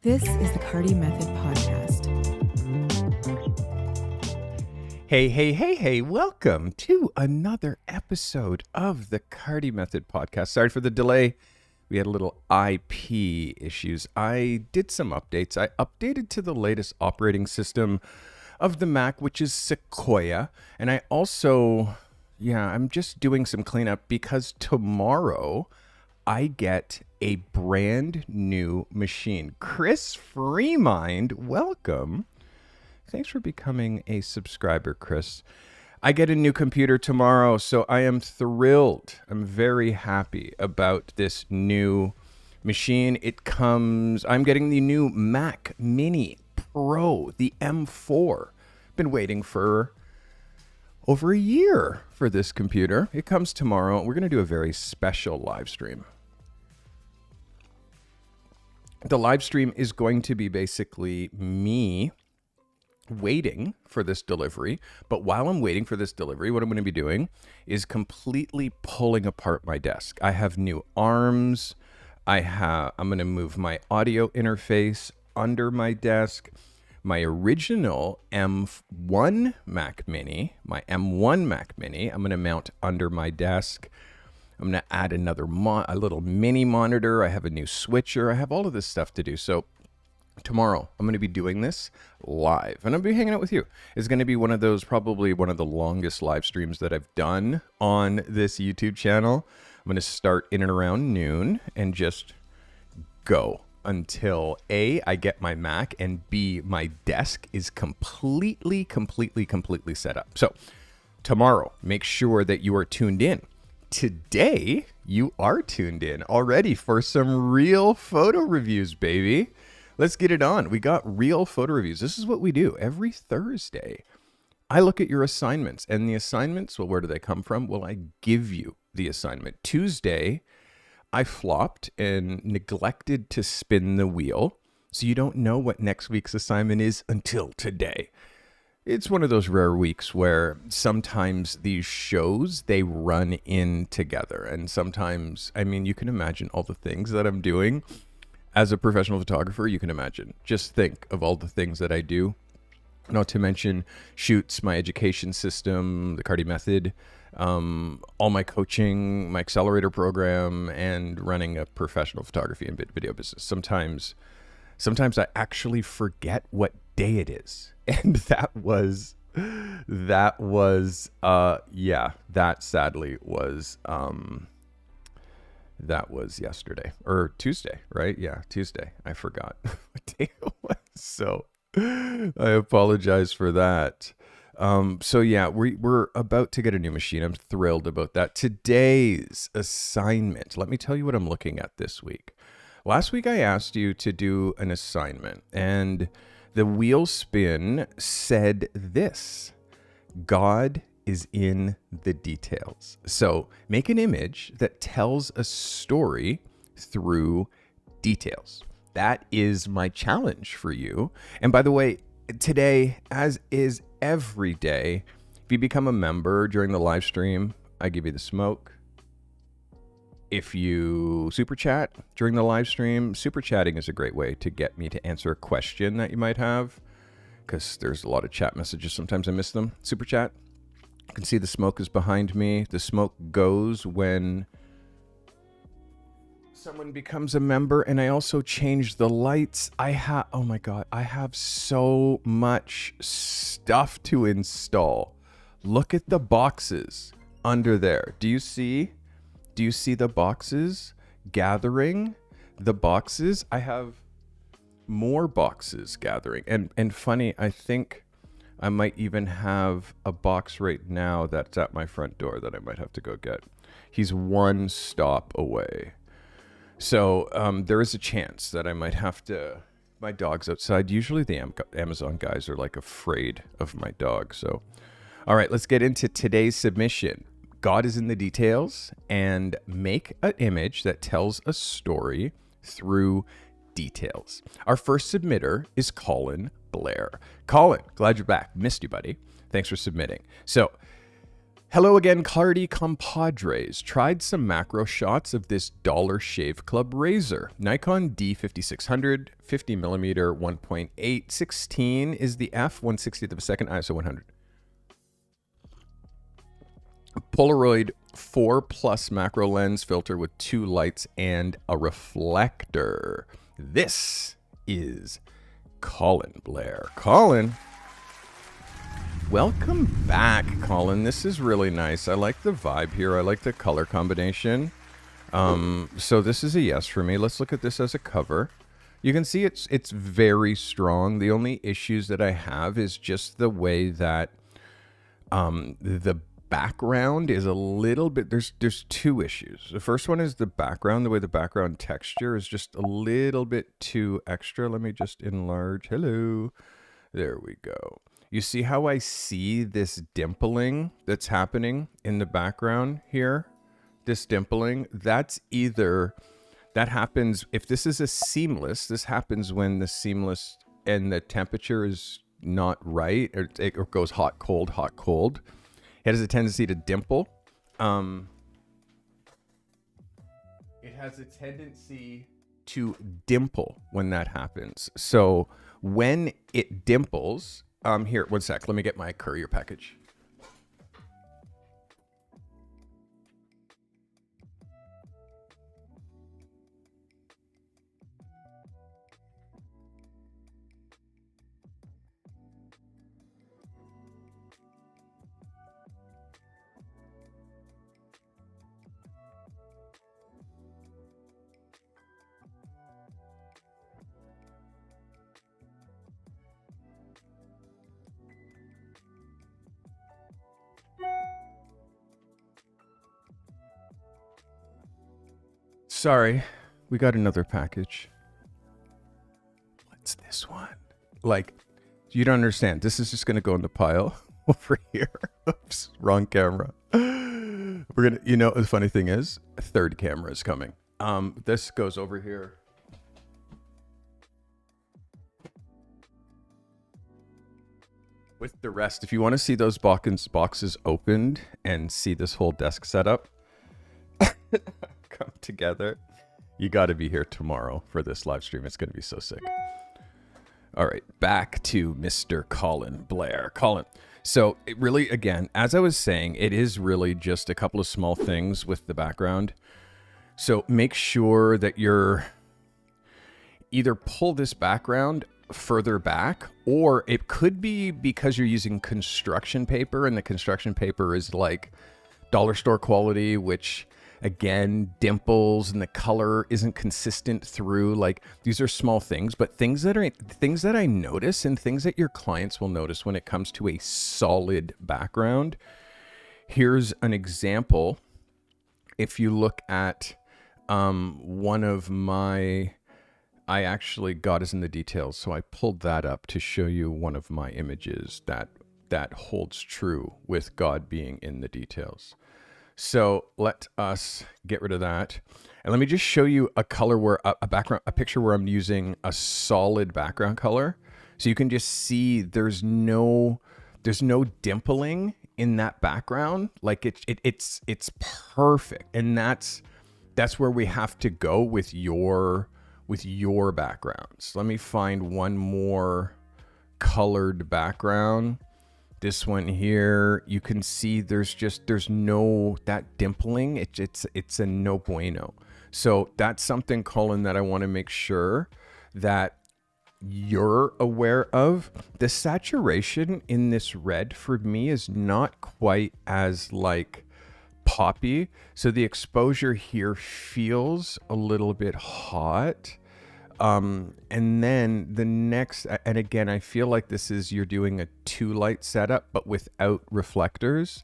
This is the Carty Method Podcast. Hey, welcome to another episode of the Carty Method Podcast. Sorry for the delay. We had a little IP issues. I did some updates. I updated to the latest operating system of the Mac, which is Sequoia. And I also, I'm just doing some cleanup because tomorrow I get a brand new machine. Chris Freemind, welcome. Thanks for becoming a subscriber, Chris. I get a new computer tomorrow, so I am thrilled. I'm very happy about this new machine. I'm getting the new Mac Mini Pro, the M4. Been waiting for over a year for this computer. It comes tomorrow. We're going to do a very special live stream. The live stream is going to be basically me waiting for this delivery. But while I'm waiting for this delivery, what I'm going to be doing is completely pulling apart my desk. I have new arms. I'm going to move my audio interface under my desk. My original M1 Mac Mini, I'm going to mount under my desk. I'm going to add a little mini monitor. I have a new switcher. I have all of this stuff to do. So tomorrow, I'm going to be doing this live, and I'll be hanging out with you. It's going to be probably one of the longest live streams that I've done on this YouTube channel. I'm going to start in and around noon and just go until A, I get my Mac, and B, my desk is completely set up. So tomorrow, make sure that you are tuned in. Today, you are tuned in already for some real photo reviews, baby. Let's get it on. We got real photo reviews. This is what we do every Thursday. I look at your assignments, and the assignments, well, where do they come from? Well, I give you the assignment. Tuesday, I flopped and neglected to spin the wheel, so you don't know what next week's assignment is until today. It's one of those rare weeks where sometimes these shows, they run in together. And sometimes, you can imagine all the things that I'm doing. As a professional photographer, you can imagine. Just think of all the things that I do. Not to mention shoots, my education system, the Carty Method, all my coaching, my accelerator program, and running a professional photography and video business. Sometimes I actually forget what day it is. And that sadly was yesterday or Tuesday, right? Yeah, Tuesday. I forgot what day it was. So I apologize for that. We're about to get a new machine. I'm thrilled about that. Today's assignment. Let me tell you what I'm looking at this week. Last week, I asked you to do an assignment, and the wheel spin said this: God is in the details. So make an image that tells a story through details. That is my challenge for you. And by the way, today, as is every day, if you become a member during the live stream, I give you the smoke. If you super chat during the live stream, super chatting is a great way to get me to answer a question that you might have, because there's a lot of chat messages. Sometimes I miss them. Super chat. You can see the smoke is behind me. The smoke goes when someone becomes a member, and I also changed the lights. I have so much stuff to install. Look at the boxes under there. Do you see the boxes gathering? The boxes, I have more boxes gathering. And funny, I think I might even have a box right now that's at my front door that I might have to go get. He's one stop away. So there is a chance that I might have to, my dog's outside. Usually the Amazon guys are like afraid of my dog. So, all right, let's get into today's submission. God is in the details, and make an image that tells a story through details. Our first submitter is Colin Blair. Colin, glad you're back. Missed you, buddy. Thanks for submitting. So Hello again, Carty compadres. Tried some macro shots of this Dollar Shave Club razor. Nikon D5600, 50mm, 1.8, 16 is the f, 1/60th of a second, ISO 100. Polaroid 4+ macro lens filter with 2 lights and a reflector. This is Colin Blair. Colin, welcome back, Colin. This is really nice. I like the vibe here. I like the color combination. So this is a yes for me. Let's look at this as a cover. You can see it's very strong. The only issues that I have is just the way that the background is a little bit, there's two issues. The first one is the background. The way the background texture is just a little bit too extra. Let me just enlarge. Hello. There we go. You see how I see this dimpling that's happening in the background here? This dimpling, that's either, that happens, if this is a seamless, this happens when the seamless and the temperature is not right, or it goes hot, cold, hot, cold. It has a tendency to dimple. It has a tendency to dimple when that happens. So when it dimples, here, one sec. Let me get my courier package. Sorry, we got another package. What's this one? Like, you don't understand. This is just going to go in the pile over here. Oops, wrong camera. We're going to, you know, the funny thing is, a third camera is coming. This goes over here. With the rest, if you want to see those boxes opened and see this whole desk setup come together, you got to be here tomorrow for this live stream. It's going to be so sick. All right, back to Mr. Colin Blair. Colin, so it really, again, as I was saying, it is really just a couple of small things with the background. So make sure that you're either pull this background further back, or it could be because you're using construction paper and the construction paper is like dollar store quality, which again dimples and the color isn't consistent through. Like, these are small things, but things that I notice and things that your clients will notice when it comes to a solid background. Here's an example. If you look at one of my, I actually got us in the details, so I pulled that up to show you one of my images that holds true with God being in the details. So let us get rid of that. And let me just show you a color where a picture where I'm using a solid background color. So you can just see there's no dimpling in that background. Like it's perfect. And that's where we have to go with your backgrounds. Let me find one more colored background. This one here, you can see there's no, that dimpling, it's a no bueno. So that's something, Colin, that I want to make sure that you're aware of. The saturation in this red for me is not quite as like poppy. So the exposure here feels a little bit hot. And then the next, and again, I feel like this is, you're doing a 2 light setup, but without reflectors.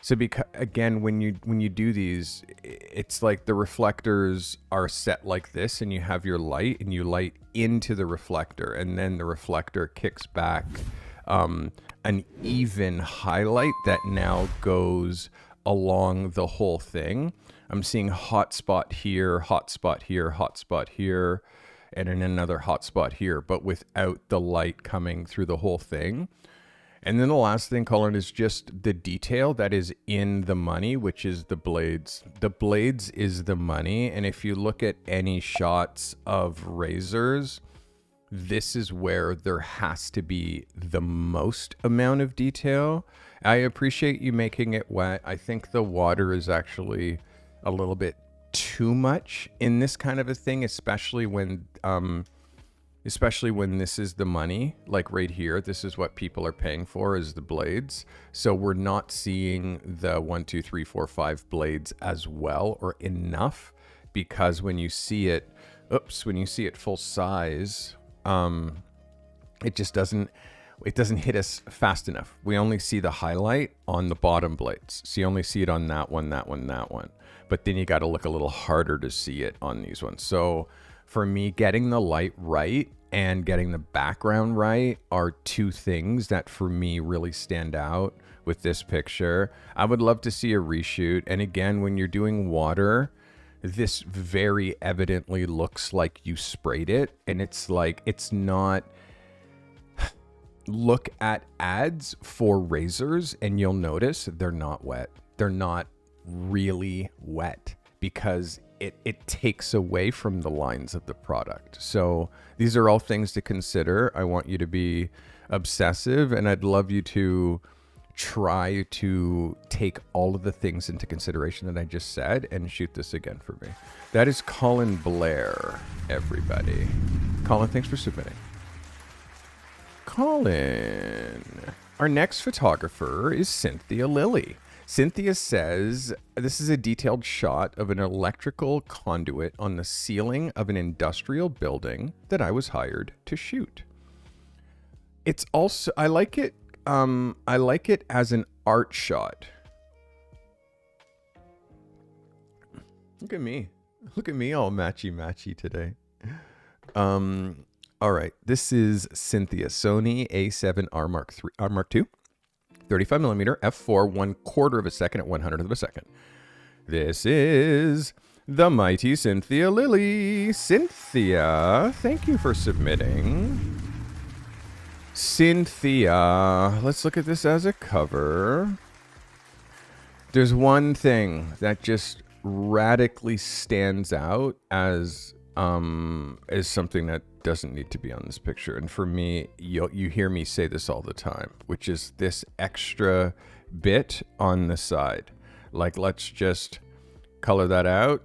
So because, again, when you do these, it's like the reflectors are set like this, and you have your light and you light into the reflector, and then the reflector kicks back, an even highlight that now goes along the whole thing. I'm seeing hot spot here, hot spot here, hot spot here, and in another hot spot here, but without the light coming through the whole thing. And then the last thing, Colin, is just the detail that is in the money, which is the blades. The blades is the money. And if you look at any shots of razors, this is where there has to be the most amount of detail. I appreciate you making it wet. I think the water is actually a little bit too much in this kind of a thing, especially when this is the money, like right here. This is what people are paying for, is the blades. So we're not seeing the 1, 2, 3, 4, 5 blades as well or enough, because when you see it full size, it just doesn't hit us fast enough. We only see the highlight on the bottom blades. So you only see it on that one. But then you got to look a little harder to see it on these ones. So for me, getting the light right and getting the background right are two things that for me really stand out with this picture. I would love to see a reshoot. And again, when you're doing water, this very evidently looks like you sprayed it. And it's like, it's not... Look at ads for razors and you'll notice they're not wet. They're not really wet because it takes away from the lines of the product. So these are all things to consider. I want you to be obsessive, and I'd love you to try to take all of the things into consideration that I just said and shoot this again for me. That is Colin Blair, everybody. Colin, thanks for submitting. Colin. Our next photographer is Cynthia Lilly. Cynthia says, this is a detailed shot of an electrical conduit on the ceiling of an industrial building that I was hired to shoot. It's also, I like it as an art shot. Look at me all matchy today. All right, this is Cynthia, Sony A7R Mark II, 35 millimeter f4, 1/4 of a second at 100th of a second. This is the mighty Cynthia Lilly. Cynthia, thank you for submitting. Cynthia, let's look at this as a cover. There's one thing that just radically stands out as something that doesn't need to be on this picture. And for me, you hear me say this all the time, which is this extra bit on the side. Like, let's just color that out.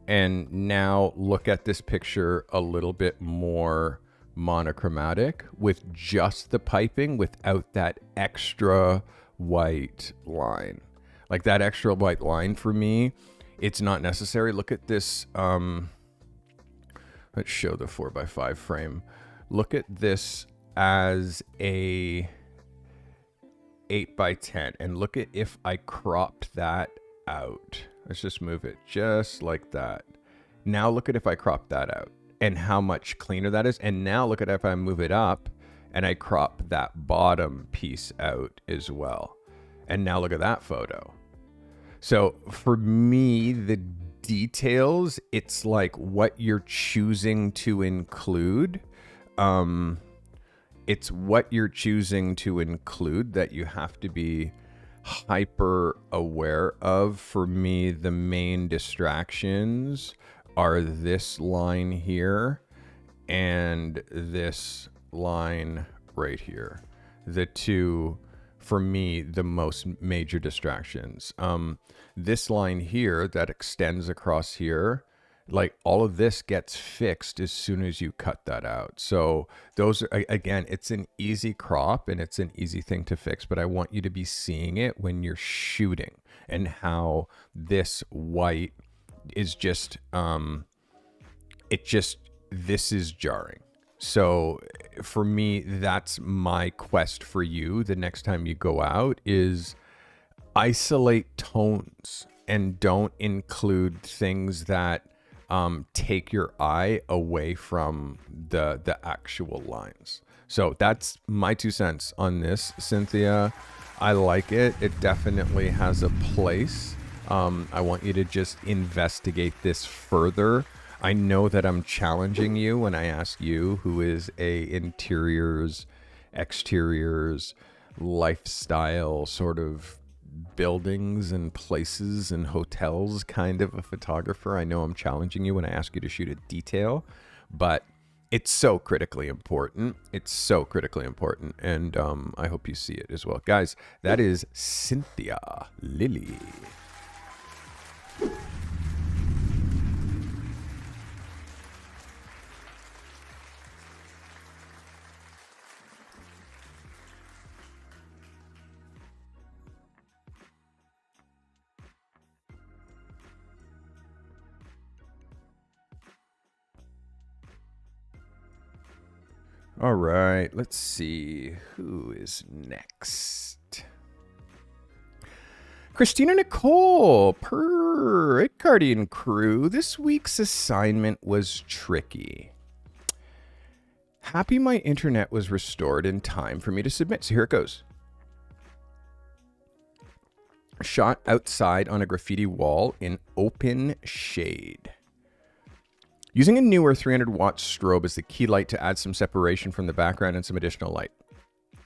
And now look at this picture a little bit more monochromatic with just the piping without that extra white line. Like, that extra white line for me, it's not necessary. Look at this. Let's show the 4x5 frame. Look at this as a 8x10, and look at if I cropped that out. Let's just move it just like that. Now look at if I crop that out and how much cleaner that is. And now look at if I move it up and I crop that bottom piece out as well. And now look at that photo. So for me, the details, it's like what you're choosing to include. It's what you're choosing to include that you have to be hyper aware of. For me, the main distractions are this line here and this line right here. The two, for me, the most major distractions. This line here that extends across here, like all of this gets fixed as soon as you cut that out. So those are, again, it's an easy crop and it's an easy thing to fix, but I want you to be seeing it when you're shooting and how this white is just, this is jarring. So for me, that's my quest for you the next time you go out is isolate tones and don't include things that take your eye away from the actual lines. So that's my 2 cents on this, Cynthia. I like it. It definitely has a place. I want you to just investigate this further. I know that I'm challenging you when I ask you, who is a interiors exteriors, lifestyle sort of buildings and places and hotels kind of a photographer. I know I'm challenging you when I ask you to shoot a detail, but it's so critically important. It's so critically important. And I hope you see it as well. Guys, that is Cynthia Lilly. All right, let's see who is next. Christina Nicole, per Carty and crew. This week's assignment was tricky. Happy my internet was restored in time for me to submit. So here it goes. Shot outside on a graffiti wall in open shade. Using a newer 300-watt strobe as the key light to add some separation from the background and some additional light.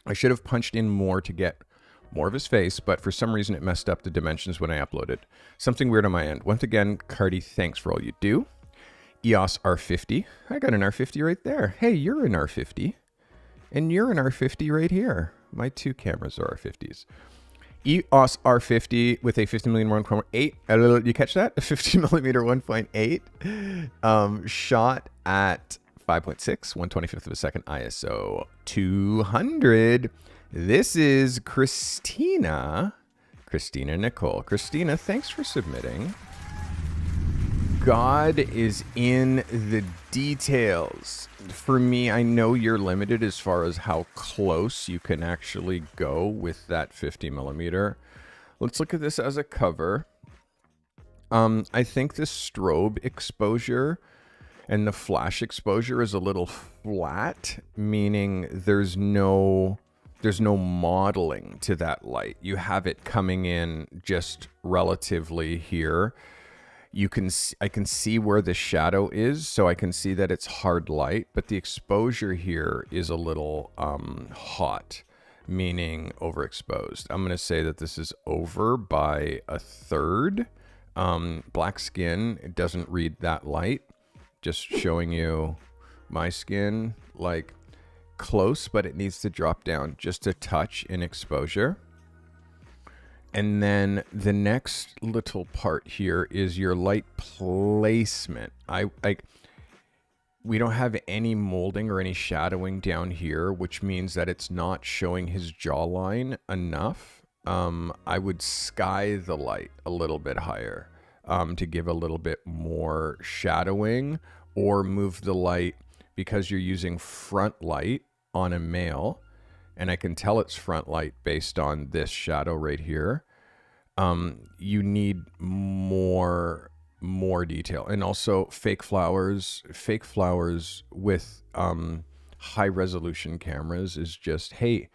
I should have punched in more to get more of his face, but for some reason it messed up the dimensions when I uploaded. Something weird on my end. Once again, Carty, thanks for all you do. EOS R50. I got an R50 right there. Hey, you're an R50. And you're an R50 right here. My two cameras are R50s. EOS R50 with a 50mm 1.8. You catch that? A 50mm 1.8. Shot at 5.6, 1/25 of a second ISO 200. This is Christina Nicole. Christina, thanks for submitting. God is in the details. For me, I know you're limited as far as how close you can actually go with that 50mm. Let's look at this as a cover. I think the strobe exposure and the flash exposure is a little flat, meaning there's no modeling to that light. You have it coming in just relatively here. I can see where the shadow is, so I can see that it's hard light, but the exposure here is a little hot, meaning overexposed. I'm going to say that this is over by a third. Black skin, it doesn't read that light. Just showing you my skin, like close, but it needs to drop down just a touch in exposure. And then the next little part here is your light placement. We don't have any molding or any shadowing down here, which means that it's not showing his jawline enough. I would sky the light a little bit higher to give a little bit more shadowing, or move the light because you're using front light on a male. And I can tell it's front light based on this shadow right here. You need more detail. And also fake flowers with high resolution cameras is just, hey,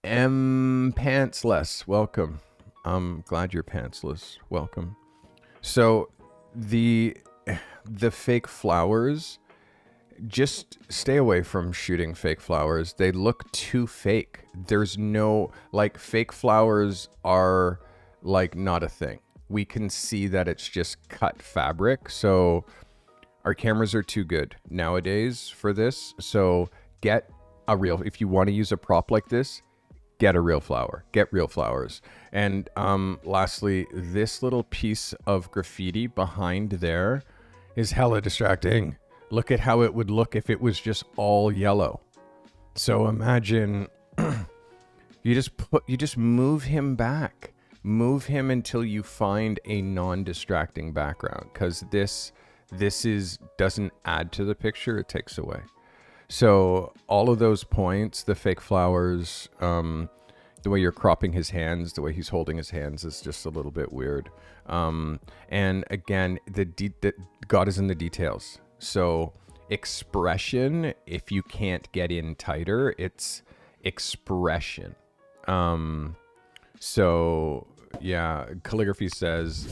pantsless, welcome. I'm glad you're pantsless, welcome. So the fake flowers, just stay away from shooting fake flowers. They look too fake. There's no, like, fake flowers are like not a thing. We can see that it's just cut fabric. So our cameras are too good nowadays for this. So get a real, if you want to use a prop like this, get a real flower, get real flowers. And lastly, this little piece of graffiti behind there is hella distracting. Look at how it would look if it was just all yellow. So imagine you just move him back. Move him until you find a non-distracting background, because this doesn't add to the picture, it takes away. So all of those points, the fake flowers, the way you're cropping his hands, the way he's holding his hands is just a little bit weird. And again, the God is in the details. So expression, if you can't get in tighter, it's expression. So yeah, Calligraphy says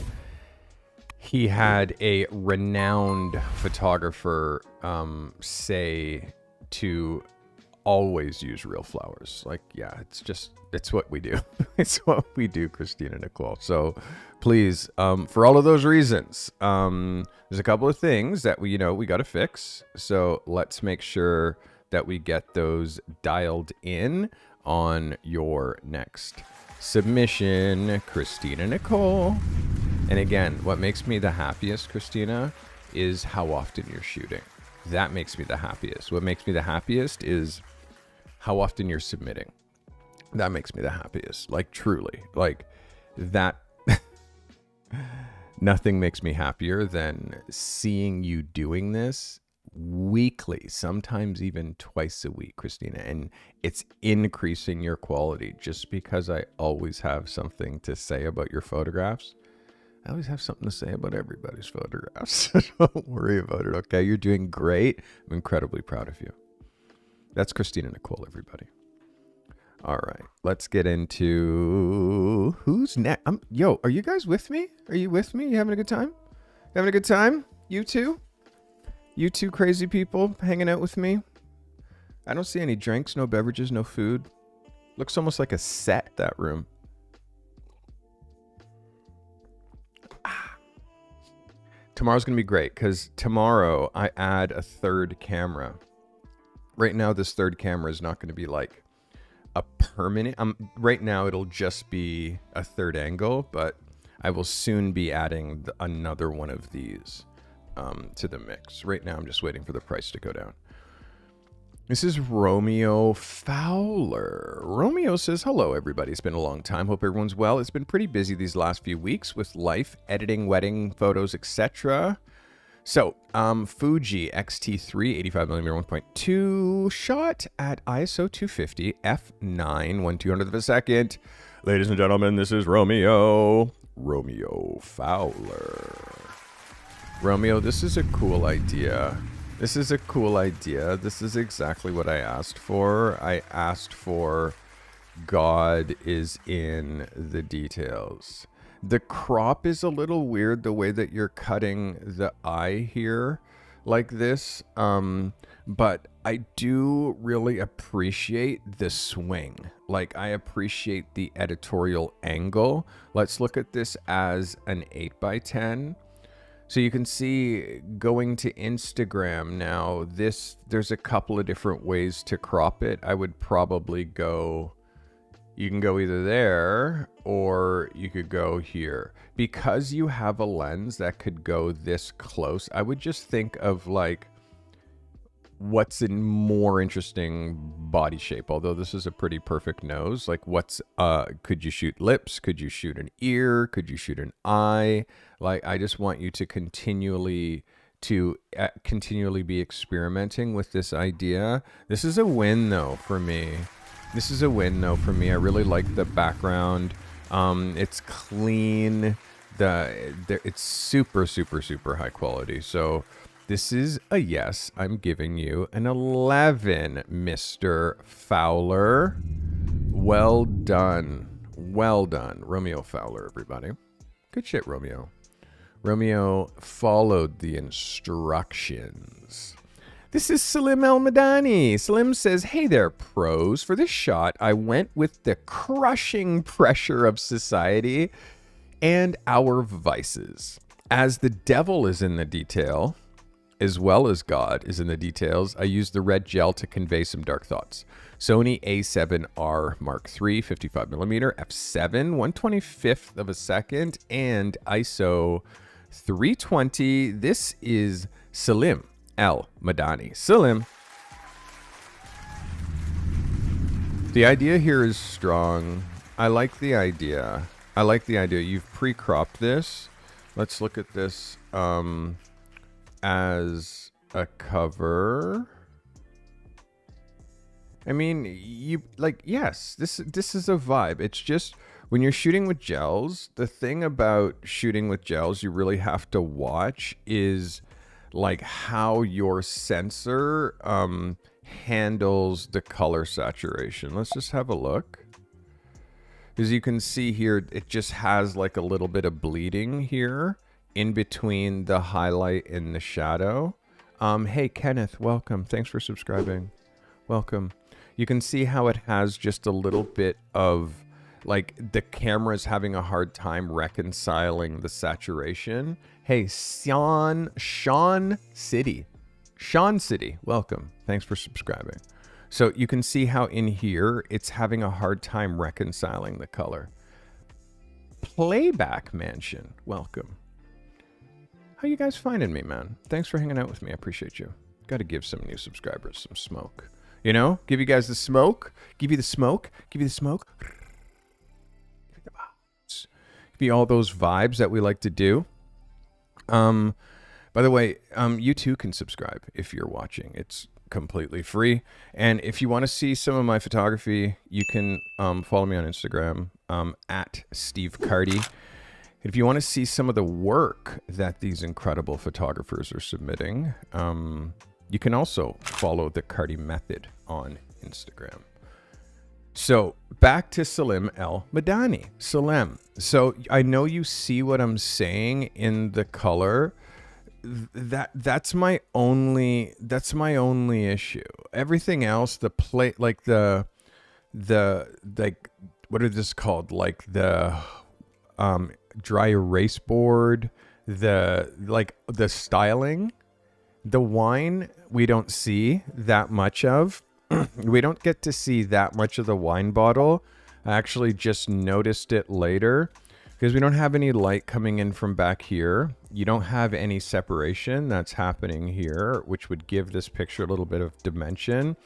he had a renowned photographer say to always use real flowers. Like, yeah, it's what we do. It's what we do, Christina Nicole. So please, for all of those reasons, there's a couple of things that we got to fix. So let's make sure that we get those dialed in on your next submission, Christina Nicole. And again, what makes me the happiest, Christina, is how often you're shooting. That makes me the happiest. What makes me the happiest is how often you're submitting. That makes me the happiest. Like, truly. Like, that. Nothing makes me happier than seeing you doing this weekly, sometimes even twice a week, Christina. And it's increasing your quality just because I always have something to say about your photographs. I always have something to say about everybody's photographs. Don't worry about it, okay? You're doing great. I'm incredibly proud of you. That's Christina Nicole, everybody. All right, let's get into who's next. Yo, are you guys with me? Are you with me? You having a good time? Having a good time? You two? You two crazy people hanging out with me? I don't see any drinks, no beverages, no food. Looks almost like a set, that room. Tomorrow's going to be great because tomorrow I add a third camera. Right now, this third camera is not going to be like a permanent. Right now, it'll just be a third angle, but I will soon be adding another one of these to the mix. Right now, I'm just waiting for the price to go down. This is Romeo Fowler. Romeo says, hello, everybody. It's been a long time. Hope everyone's well. It's been pretty busy these last few weeks with life, editing, wedding photos, etc. So, Fuji X-T3 85mm 1.2 shot at ISO 250 f9 1/200th of a second. Ladies and gentlemen, this is Romeo Fowler. Romeo, this is a cool idea. This is a cool idea. This is exactly what I asked for. I asked for God is in the details. The crop is a little weird, the way that you're cutting the eye here like this. But I do really appreciate the swing. Like, I appreciate the editorial angle. Let's look at this as an 8x10. So you can see going to Instagram now, there's a couple of different ways to crop it. I would probably go, you can go either there or you could go here. Because you have a lens that could go this close, I would just think of like what's a more interesting body shape. Although this is a pretty perfect nose. Like could you shoot lips? Could you shoot an ear? Could you shoot an eye? Like, I just want you to continually be experimenting with this idea. This is a win though for me. I really like the background. It's clean. It's super, super, super high quality. So this is a yes. I'm giving you an 11, Mr. Fowler. Well done. Well done, Romeo Fowler, everybody. Good shit, Romeo. Romeo followed the instructions. This is Salim El Madani. Salim says, hey there, pros. For this shot, I went with the crushing pressure of society and our vices. As the devil is in the detail, as well as God is in the details, I used the red gel to convey some dark thoughts. Sony A7R Mark III, 55mm, f7, 1/25th of a second, and ISO 320. This is Salim El Madani. Salim. The idea here is strong. I like the idea. You've pre-cropped this. Let's look at this as a cover. I mean, yes, this is a vibe. It's just when you're shooting with gels, the thing about shooting with gels you really have to watch is like how your sensor handles the color saturation. Let's just have a look. As you can see here, it just has like a little bit of bleeding here in between the highlight and the shadow. Hey, Kenneth, welcome. Thanks for subscribing. Welcome. you can see how it has just a little bit of, like, the camera's having a hard time reconciling the saturation. Hey, Sean City, welcome. Thanks for subscribing. So you can see how in here, it's having a hard time reconciling the color. Playback Mansion, welcome. How you guys finding me, man? Thanks for hanging out with me. I appreciate you. Got to give some new subscribers some smoke. You know, give you guys the smoke. Give you the smoke. Give you the smoke. Give you all those vibes that we like to do. By the way, you too can subscribe if you're watching. It's completely free. And if you want to see some of my photography, you can follow me on Instagram at Steve Carty. If you want to see some of the work that these incredible photographers are submitting, you can also follow the Carty method on Instagram. So back to Salim El Madani. Salim. So I know you see what I'm saying in the color. That's my only issue. Everything else, the plate, like the like, what are this called? Like the dry erase board, the styling, the wine, we don't see that much of. We don't get to see that much of the wine bottle. I actually just noticed it later because we don't have any light coming in from back here. You don't have any separation that's happening here, which would give this picture a little bit of dimension.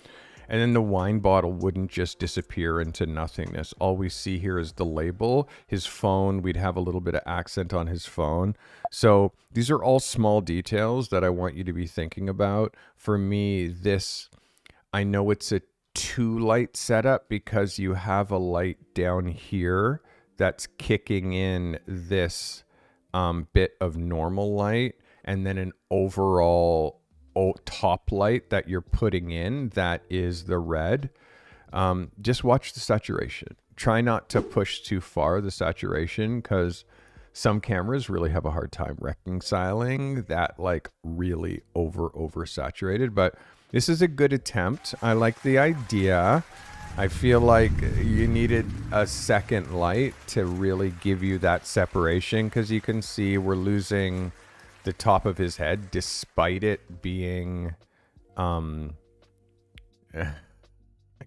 And then the wine bottle wouldn't just disappear into nothingness. All we see here is the label, his phone. We'd have a little bit of accent on his phone. So these are all small details that I want you to be thinking about. For me, this, I know it's a 2-light setup because you have a light down here that's kicking in this bit of normal light, and then an overall top light that you're putting in that is the red. Just watch the saturation. Try not to push too far the saturation, because some cameras really have a hard time reconciling that, like, really over saturated. But this is a good attempt. I like the idea. I feel like you needed a second light to really give you that separation, because you can see we're losing the top of his head despite it being I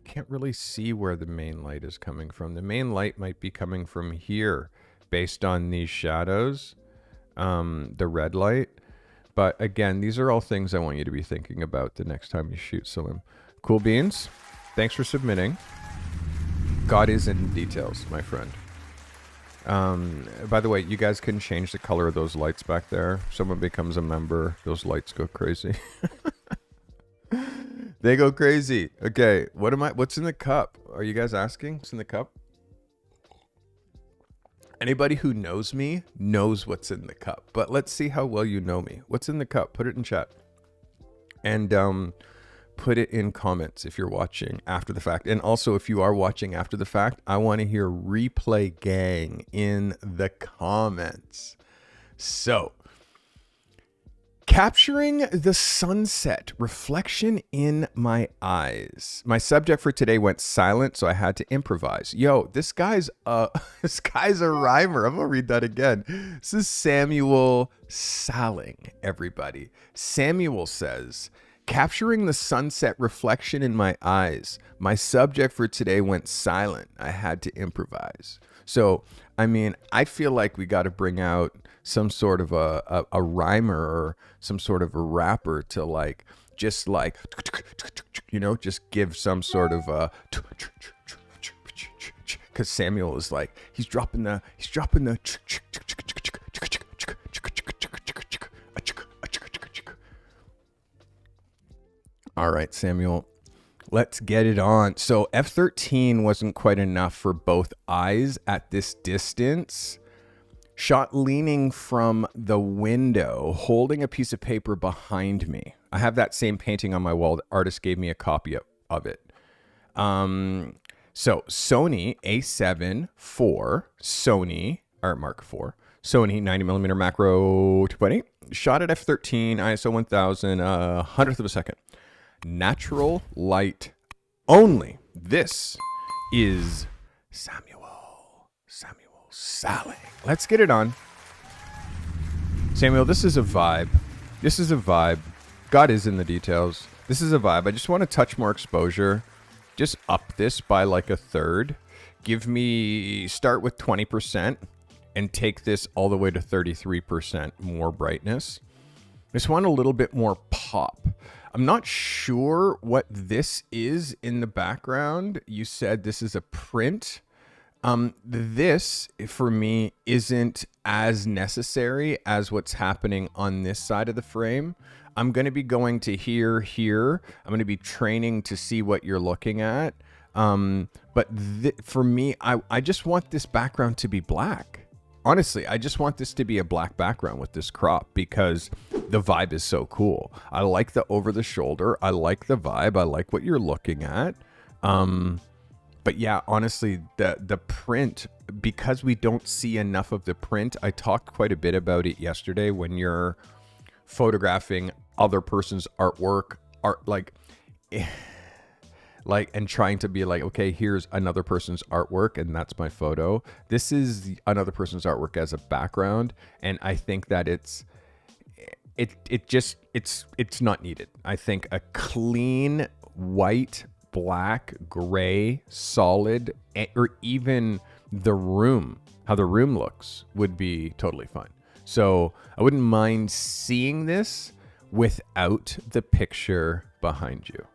can't really see where the main light is coming from. The main light might be coming from here based on these shadows, the red light. But again, these are all things I want you to be thinking about the next time you shoot, Salim. Cool beans. Thanks for submitting. God is in details, my friend. By the way, you guys can change the color of those lights back there. If someone becomes a member, those lights go crazy. They go crazy. Okay, what's in the cup? Are you guys asking what's in the cup? Anybody who knows me knows what's in the cup, but let's see how well you know me. What's in the cup? Put it in chat. And put it in comments if you're watching after the fact. And also, if you are watching after the fact, I want to hear replay gang in the comments. So, capturing the sunset reflection in my eyes. My subject for today went silent, so I had to improvise. Yo, this guy's a rhymer. I'm gonna read that again. This is Samuel Salling, everybody. Samuel says, capturing the sunset reflection in my eyes. My subject for today went silent. I had to improvise. So, I mean, I feel like we got to bring out some sort of a rhymer or some sort of a rapper to just give some sort of a, because Samuel is like, he's dropping the All right, Samuel, let's get it on. So F13 wasn't quite enough for both eyes at this distance. Shot leaning from the window, holding a piece of paper behind me. I have that same painting on my wall. The artist gave me a copy of it. So Sony A7 IV, Mark IV, Sony 90mm macro 2.8, shot at F13, ISO 1000, 100th of a second. Natural light only. This is Samuel Sally. Let's get it on. Samuel, this is a vibe. This is a vibe. God is in the details. This is a vibe. I just want to touch more exposure. Just up this by like a third. Start with 20% and take this all the way to 33% more brightness. I just want a little bit more pop. I'm not sure what this is in the background. You said this is a print. This, for me, isn't as necessary as what's happening on this side of the frame. I'm going to be going to here. I'm going to be training to see what you're looking at. But for me, I just want this background to be black. Honestly, I just want this to be a black background with this crop because the vibe is so cool. I like the over the shoulder. I like the vibe. I like what you're looking at. But yeah, honestly, the print, because we don't see enough of the print, I talked quite a bit about it yesterday when you're photographing other person's artwork, and trying to be like, okay, here's another person's artwork and that's my photo. This is another person's artwork as a background, and I think that it's not needed. I think a clean white, black, gray, solid, or even how the room looks would be totally fine. So I wouldn't mind seeing this without the picture behind you.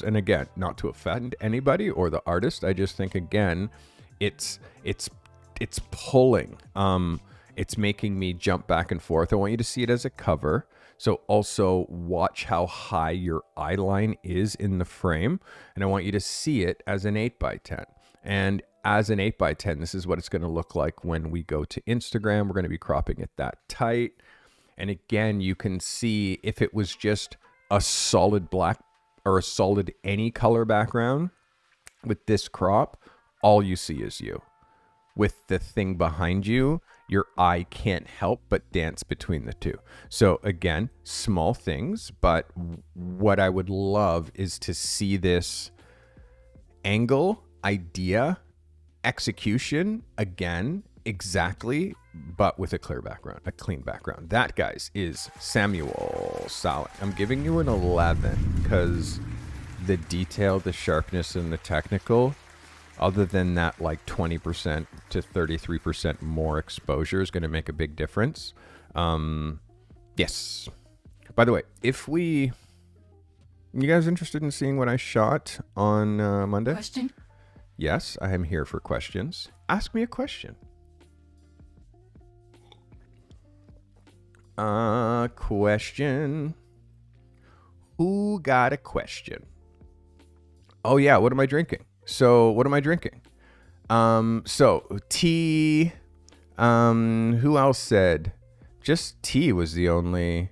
And again, not to offend anybody or the artist, I just think, again, it's pulling. It's making me jump back and forth. I want you to see it as a cover. So also watch how high your eye line is in the frame. And I want you to see it as an 8x10. And as an 8x10, this is what it's going to look like when we go to Instagram. We're going to be cropping it that tight. And again, you can see if it was just a solid black or a solid any color background with this crop, all you see is you. With the thing behind you, your eye can't help but dance between the two. So again, small things, but what I would love is to see this angle, idea, execution, again, exactly, but with a clear background, a clean background. That, guys, is Samuel Sally. I'm giving you an 11 because the detail, the sharpness, and the technical, other than that, like 20% to 33% more exposure is going to make a big difference. Yes. By the way, you guys interested in seeing what I shot on Monday? Question? Yes, I am here for questions. Ask me a question. Question. Who got a question? Oh yeah, what am I drinking? So tea. Who else said? Just tea was the only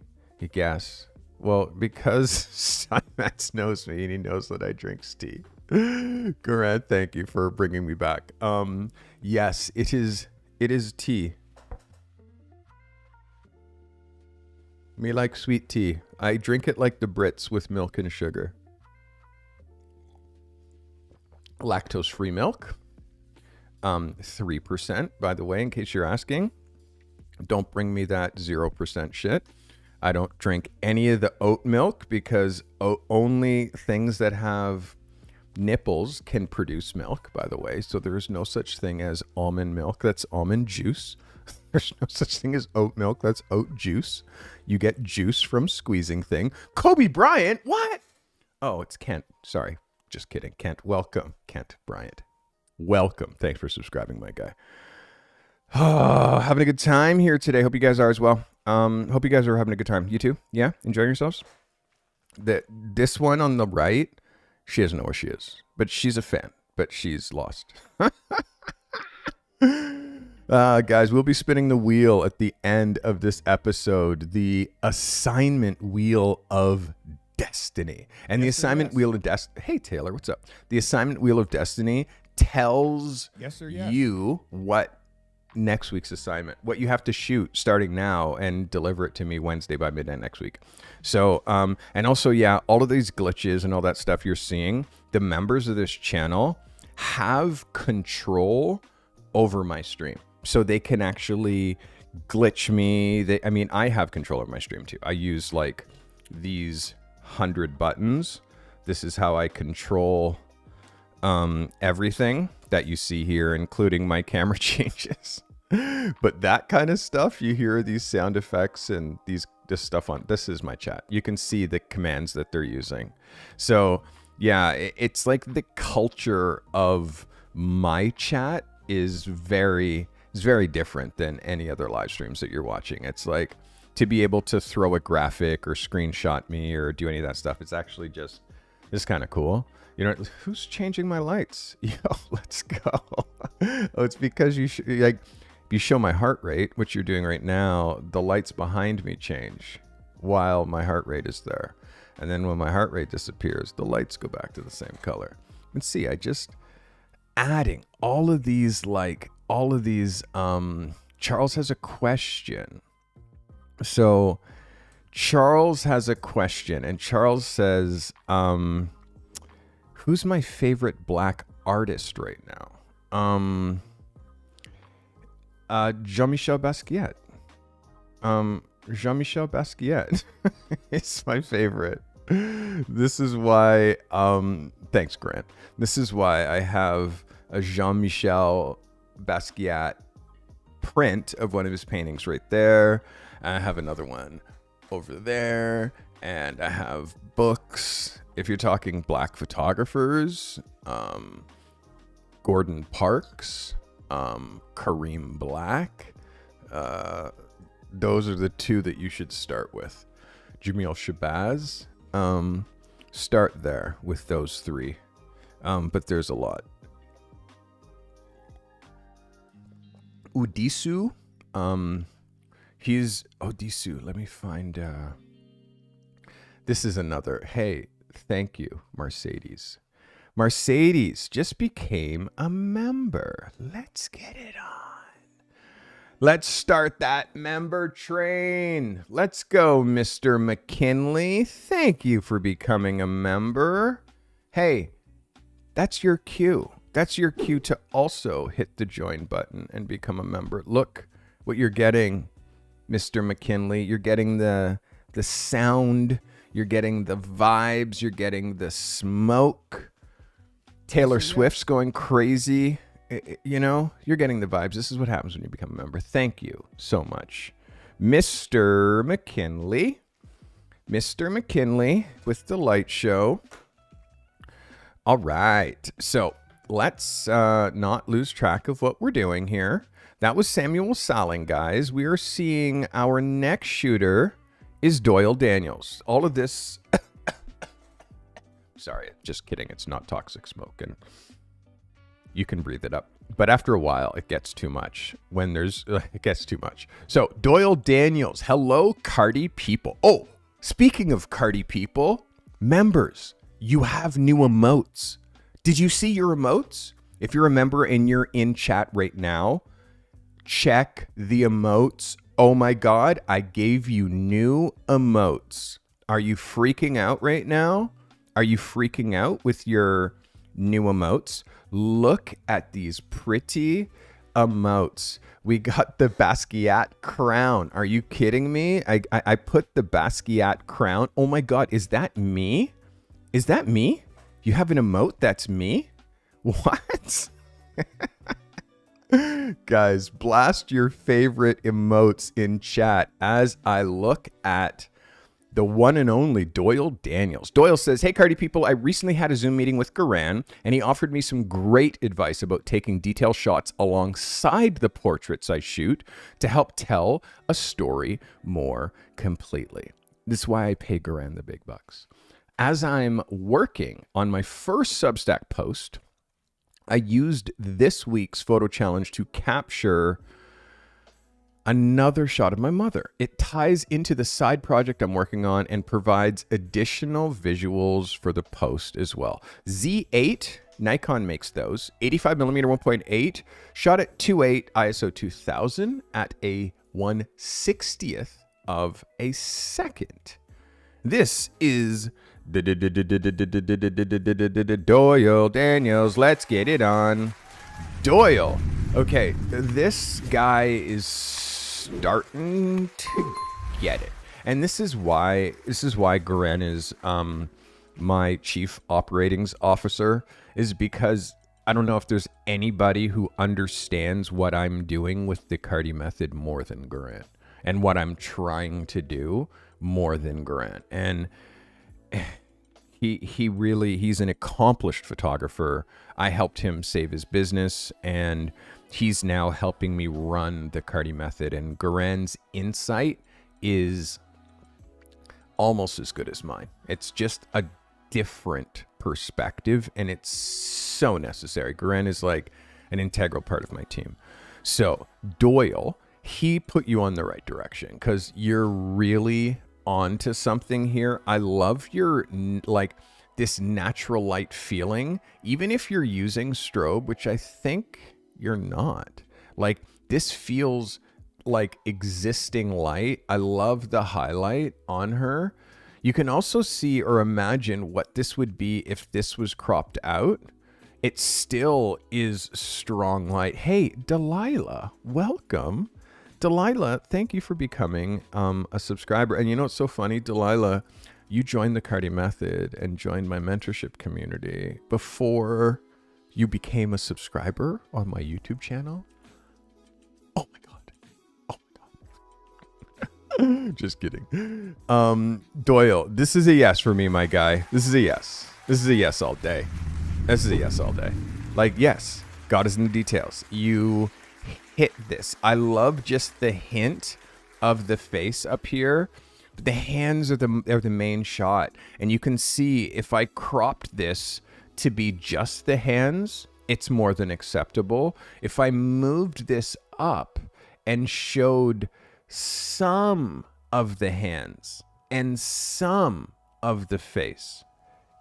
guess. Well, because Simax knows me and he knows that I drink tea. Grant, thank you for bringing me back. Yes, it is tea. Me like sweet tea. I drink it like the Brits with milk and sugar. Lactose-free milk. 3%, by the way, in case you're asking. Don't bring me that 0% shit. I don't drink any of the oat milk because only things that have nipples can produce milk, by the way. So there is no such thing as almond milk. That's almond juice. There's no such thing as oat milk. That's oat juice. You get juice from squeezing thing. Kobe Bryant? What? Oh, it's Kent. Sorry. Just kidding. Kent. Welcome, Kent Bryant. Welcome. Thanks for subscribing, my guy. Oh, having a good time here today. Hope you guys are as well. Hope you guys are having a good time. You too? Yeah? Enjoying yourselves? This one on the right, she doesn't know where she is. But she's a fan. But she's lost. Guys, we'll be spinning the wheel at the end of this episode. The assignment wheel of destiny. And the assignment wheel of destiny. Hey, Taylor, what's up? The assignment wheel of destiny tells you what next week's assignment, what you have to shoot starting now and deliver it to me Wednesday by midnight next week. So, and also, yeah, all of these glitches and all that stuff you're seeing, the members of this channel have control over my stream. So they can actually glitch me. I have control over my stream too. I use like these 100 buttons. This is how I control everything that you see here, including my camera changes. But that kind of stuff, you hear these sound effects and this stuff on, this is my chat. You can see the commands that they're using. So yeah, it's like the culture of my chat is very different than any other live streams that you're watching. It's like to be able to throw a graphic or screenshot me or do any of that stuff. It's actually just kind of cool. You know, who's changing my lights? Yo, let's go. Oh, it's because you show my heart rate, which you're doing right now, the lights behind me change while my heart rate is there. And then when my heart rate disappears, the lights go back to the same color. And see, I just adding all of these, Charles has a question. So Charles has a question, and Charles says, who's my favorite black artist right now? Jean-Michel Basquiat. Jean-Michel Basquiat is my favorite. This is why, thanks, Grant. This is why I have a Jean-Michel Basquiat print of one of his paintings right there. I have another one over there, and I have books. If you're talking black photographers, Gordon Parks, Kareem Black, those are the two that you should start with. Jamil Shabazz, start there with those three, but there's a lot. Udisu, he's Odisu. Let me find. This is another. Hey, thank you, Mercedes. Mercedes just became a member. Let's get it on. Let's start that member train. Let's go, Mr. McKinley. Thank you for becoming a member. Hey, that's your cue. That's your cue to also hit the join button and become a member. Look what you're getting, Mr. McKinley. You're getting the sound. You're getting the vibes. You're getting the smoke. Taylor Swift's going crazy. You know, you're getting the vibes. This is what happens when you become a member. Thank you so much, Mr. McKinley. Mr. McKinley with the light show. All right. So let's not lose track of what we're doing here. That was Samuel Saling, guys. We are seeing our next shooter is Doyle Daniels. All of this... Sorry, just kidding. It's not toxic smoke, and you can breathe it up. But after a while, it gets too much. It gets too much. So Doyle Daniels, hello, Carty people. Oh, speaking of Carty people, members, you have new emotes. Did you see your emotes? If you're a member and you're in chat right now, check the emotes. Oh my God, I gave you new emotes. Are you freaking out right now? Are you freaking out with your new emotes? Look at these pretty emotes. We got the Basquiat crown. Are you kidding me? I put the Basquiat crown. Oh my God, is that me? Is that me? You have an emote that's me? What? Guys, blast your favorite emotes in chat as I look at the one and only Doyle Daniels. Doyle says, hey, Carty people, I recently had a Zoom meeting with Garan, and he offered me some great advice about taking detail shots alongside the portraits I shoot to help tell a story more completely. This is why I pay Garan the big bucks. As I'm working on my first Substack post, I used this week's photo challenge to capture another shot of my mother. It ties into the side project I'm working on and provides additional visuals for the post as well. Z8, Nikon makes those, 85mm 1.8, shot at 2.8 ISO 2000 at a 1/60th of a second. This is Doyle Daniels, let's get it on. Doyle. Okay, this guy is starting to get it. And this is why Garen is my chief operations officer, is because I don't know if there's anybody who understands what I'm doing with the Carty method more than Garen, and what I'm trying to do more than Garen. And he's an accomplished photographer. I helped him save his business, and he's now helping me run the Carty method. And Garen's insight is almost as good as mine. It's just a different perspective, and it's so necessary. Garen is like an integral part of my team. So Doyle, he put you on the right direction, because you're really onto something here. I love your like this natural light feeling, even if you're using strobe, which I think you're not. Like, this feels like existing light. I love the highlight on her. You can also see or imagine what this would be if this was cropped out. It still is strong light. Hey, Delilah, welcome. Delilah, thank you for becoming a subscriber. And you know what's so funny, Delilah? You joined the Carty method and joined my mentorship community before you became a subscriber on my YouTube channel. Oh my God. Oh my God. Just kidding. Doyle, this is a yes for me, my guy. This is a yes. This is a yes all day. This is a yes all day. Like, yes, God is in the details. You hit this. I love just the hint of the face up here. The hands are the main shot, and you can see if I cropped this to be just the hands, it's more than acceptable. If I moved this up and showed some of the hands and some of the face,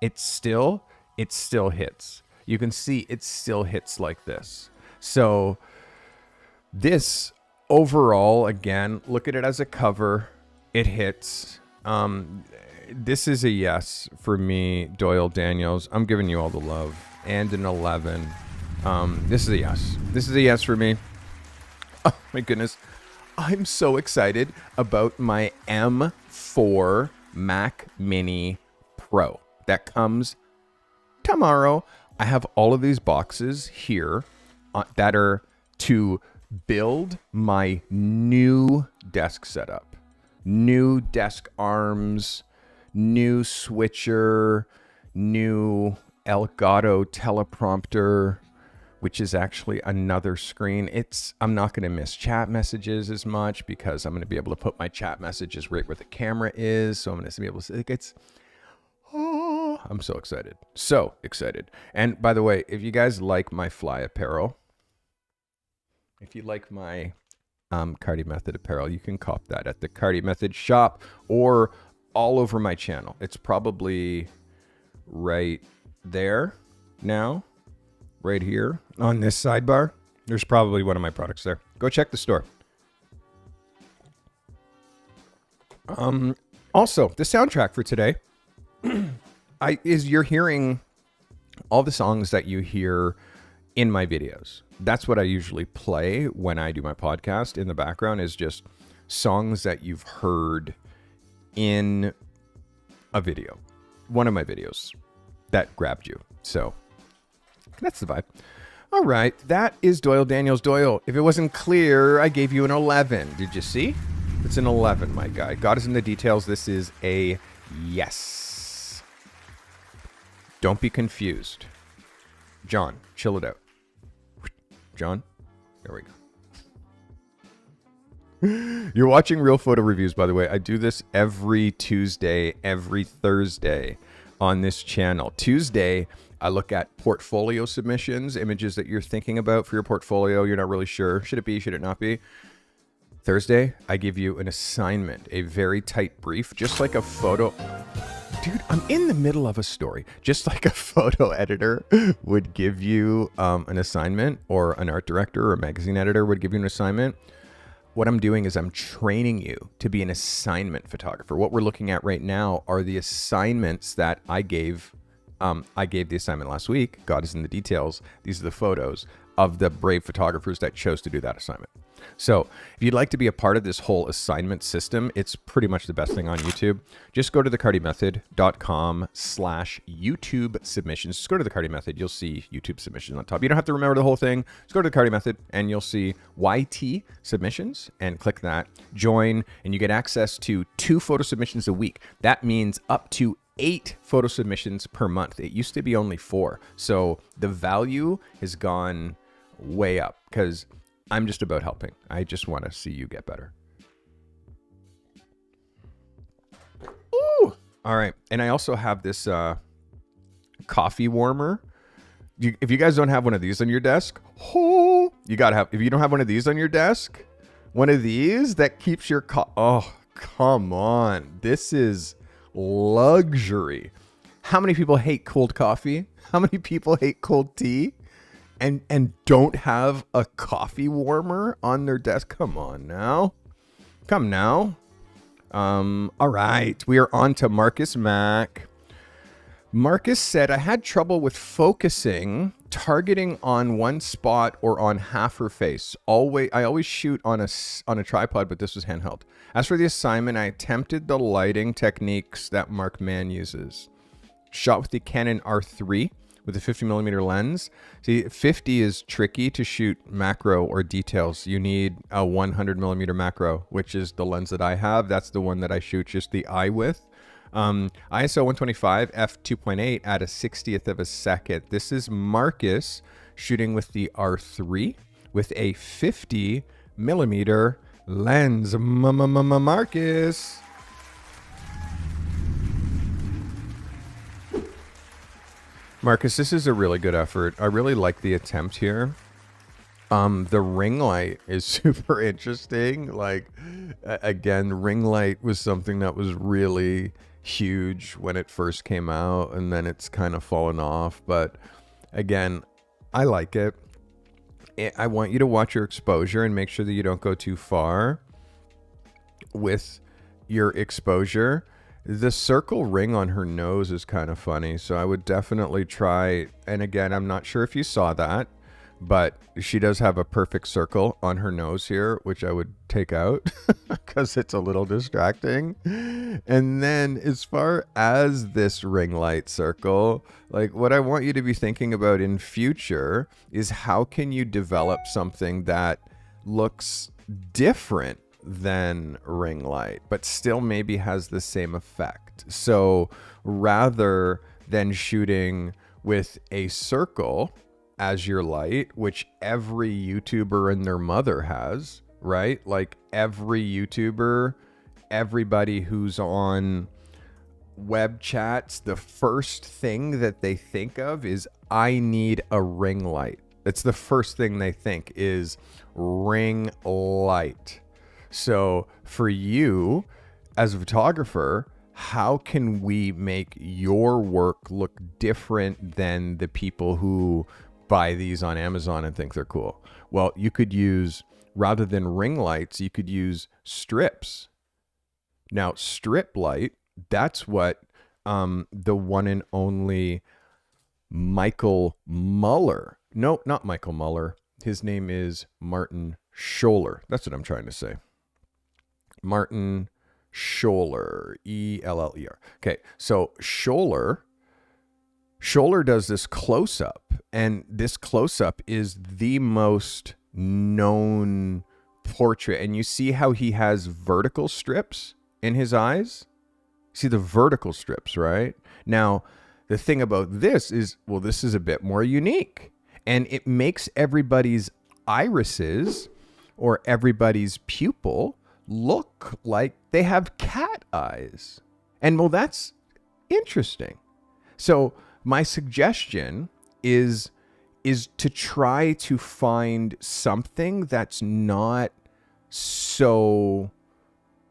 it still hits. You can see it still hits like this. So this overall, again, look at it as a cover. It hits. This is a yes for me, Doyle Daniels. I'm giving you all the love. And an 11. This is a yes. This is a yes for me. Oh my goodness. I'm so excited about my M4 Mac Mini Pro that comes tomorrow. I have all of these boxes here that are to build my new desk setup. New desk arms, new switcher, new Elgato teleprompter, which is actually another screen. I'm not going to miss chat messages as much, because I'm going to be able to put my chat messages right where the camera is. So I'm going to be able to see, I'm so excited. So excited. And by the way, if you guys like my fly apparel, if you like my Carty Method apparel, you can cop that at the Carty Method shop or all over my channel. It's probably right there now, right here on this sidebar. There's probably one of my products there. Go check the store. Also, the soundtrack for today you're hearing all the songs that you hear in my videos. That's what I usually play when I do my podcast. In the background is just songs that you've heard in a video, one of my videos that grabbed you. So that's the vibe. All right, that is Doyle Daniels. Doyle, if it wasn't clear, I gave you an 11. Did you see? It's an 11, my guy. God is in the details. This is a yes. Don't be confused. John, chill it out. John, there we go. You're watching Real Photo Reviews, by the way. I do this every Tuesday, every Thursday on this channel. Tuesday, I look at portfolio submissions, images that you're thinking about for your portfolio. You're not really sure. Should it be? Should it not be? Thursday, I give you an assignment, a very tight brief, just like a photo. Dude, I'm in the middle of a story. Just like a photo editor would give you an assignment, or an art director or a magazine editor would give you an assignment. what I'm doing is I'm training you to be an assignment photographer. What we're looking at right now are the assignments that I gave. I gave the assignment last week. God is in the details. These are the photos of the brave photographers that chose to do that assignment. So if you'd like to be a part of this whole assignment system, it's pretty much the best thing on YouTube. Just go to thecartymethod.com/YouTube submissions. Just go to the Carty Method. You'll see YouTube submissions on top. You don't have to remember the whole thing. Just go to the Carty Method and you'll see YT submissions and click that. Join and you get access to 2 photo submissions a week. That means up to 8 photo submissions per month. It used to be only 4. So the value has gone way up because I'm just about helping. I just want to see you get better. Ooh. All right. And I also have this coffee warmer. If you guys don't have one of these on your desk, you got to have, if you don't have one of these on your desk, one of these that keeps your, oh, come on. This is luxury. How many people hate cold coffee? How many people hate cold tea? And don't have a coffee warmer on their desk? Come on now. Come now. All right. We are on to Marcus Mack. Marcus said, I had trouble with focusing, targeting on one spot or on half her face. I always shoot on a tripod, but this was handheld. As for the assignment, I attempted the lighting techniques that Mark Mann uses. Shot with the Canon R3 with a 50mm lens. See, 50 is tricky to shoot macro or details. You need a 100mm macro, which is the lens that I have. That's the one that I shoot just the eye with. ISO 125 f2.8 at a 60th of a second. This is Marcus shooting with the R3 with a 50mm lens. Marcus. Marcus, this is a really good effort. I really like the attempt here. The ring light is super interesting. Like, again, ring light was something that was really huge when it first came out, and then it's kind of fallen off. But again, I like it. I want you to watch your exposure and make sure that you don't go too far with your exposure. The circle ring on her nose is kind of funny, so I would definitely try. And again, I'm not sure if you saw that, but she does have a perfect circle on her nose here, which I would take out because it's a little distracting. And then as far as this ring light circle, like what I want you to be thinking about in future is how can you develop something that looks different than ring light, but still maybe has the same effect. So rather than shooting with a circle as your light, which every YouTuber and their mother has, right? Like every YouTuber, everybody who's on web chats, the first thing that they think of is, I need a ring light. That's the first thing they think is ring light. So for you as a photographer, how can we make your work look different than the people who buy these on Amazon and think they're cool? Well, you could use, rather than ring lights, you could use strips. Now, strip light, that's what the one and only Michael Muller. No, not Michael Muller. His name is Martin Scholler. That's what I'm trying to say. Martin Scholler, E-L-L-E-R. Okay, so Scholler does this close-up, and this close-up is the most known portrait. And you see how he has vertical strips in his eyes? See the vertical strips, right? Now, the thing about this is, well, this is a bit more unique, and it makes everybody's irises or everybody's pupil look like they have cat eyes. And well, that's interesting. So my suggestion is to try to find something that's not so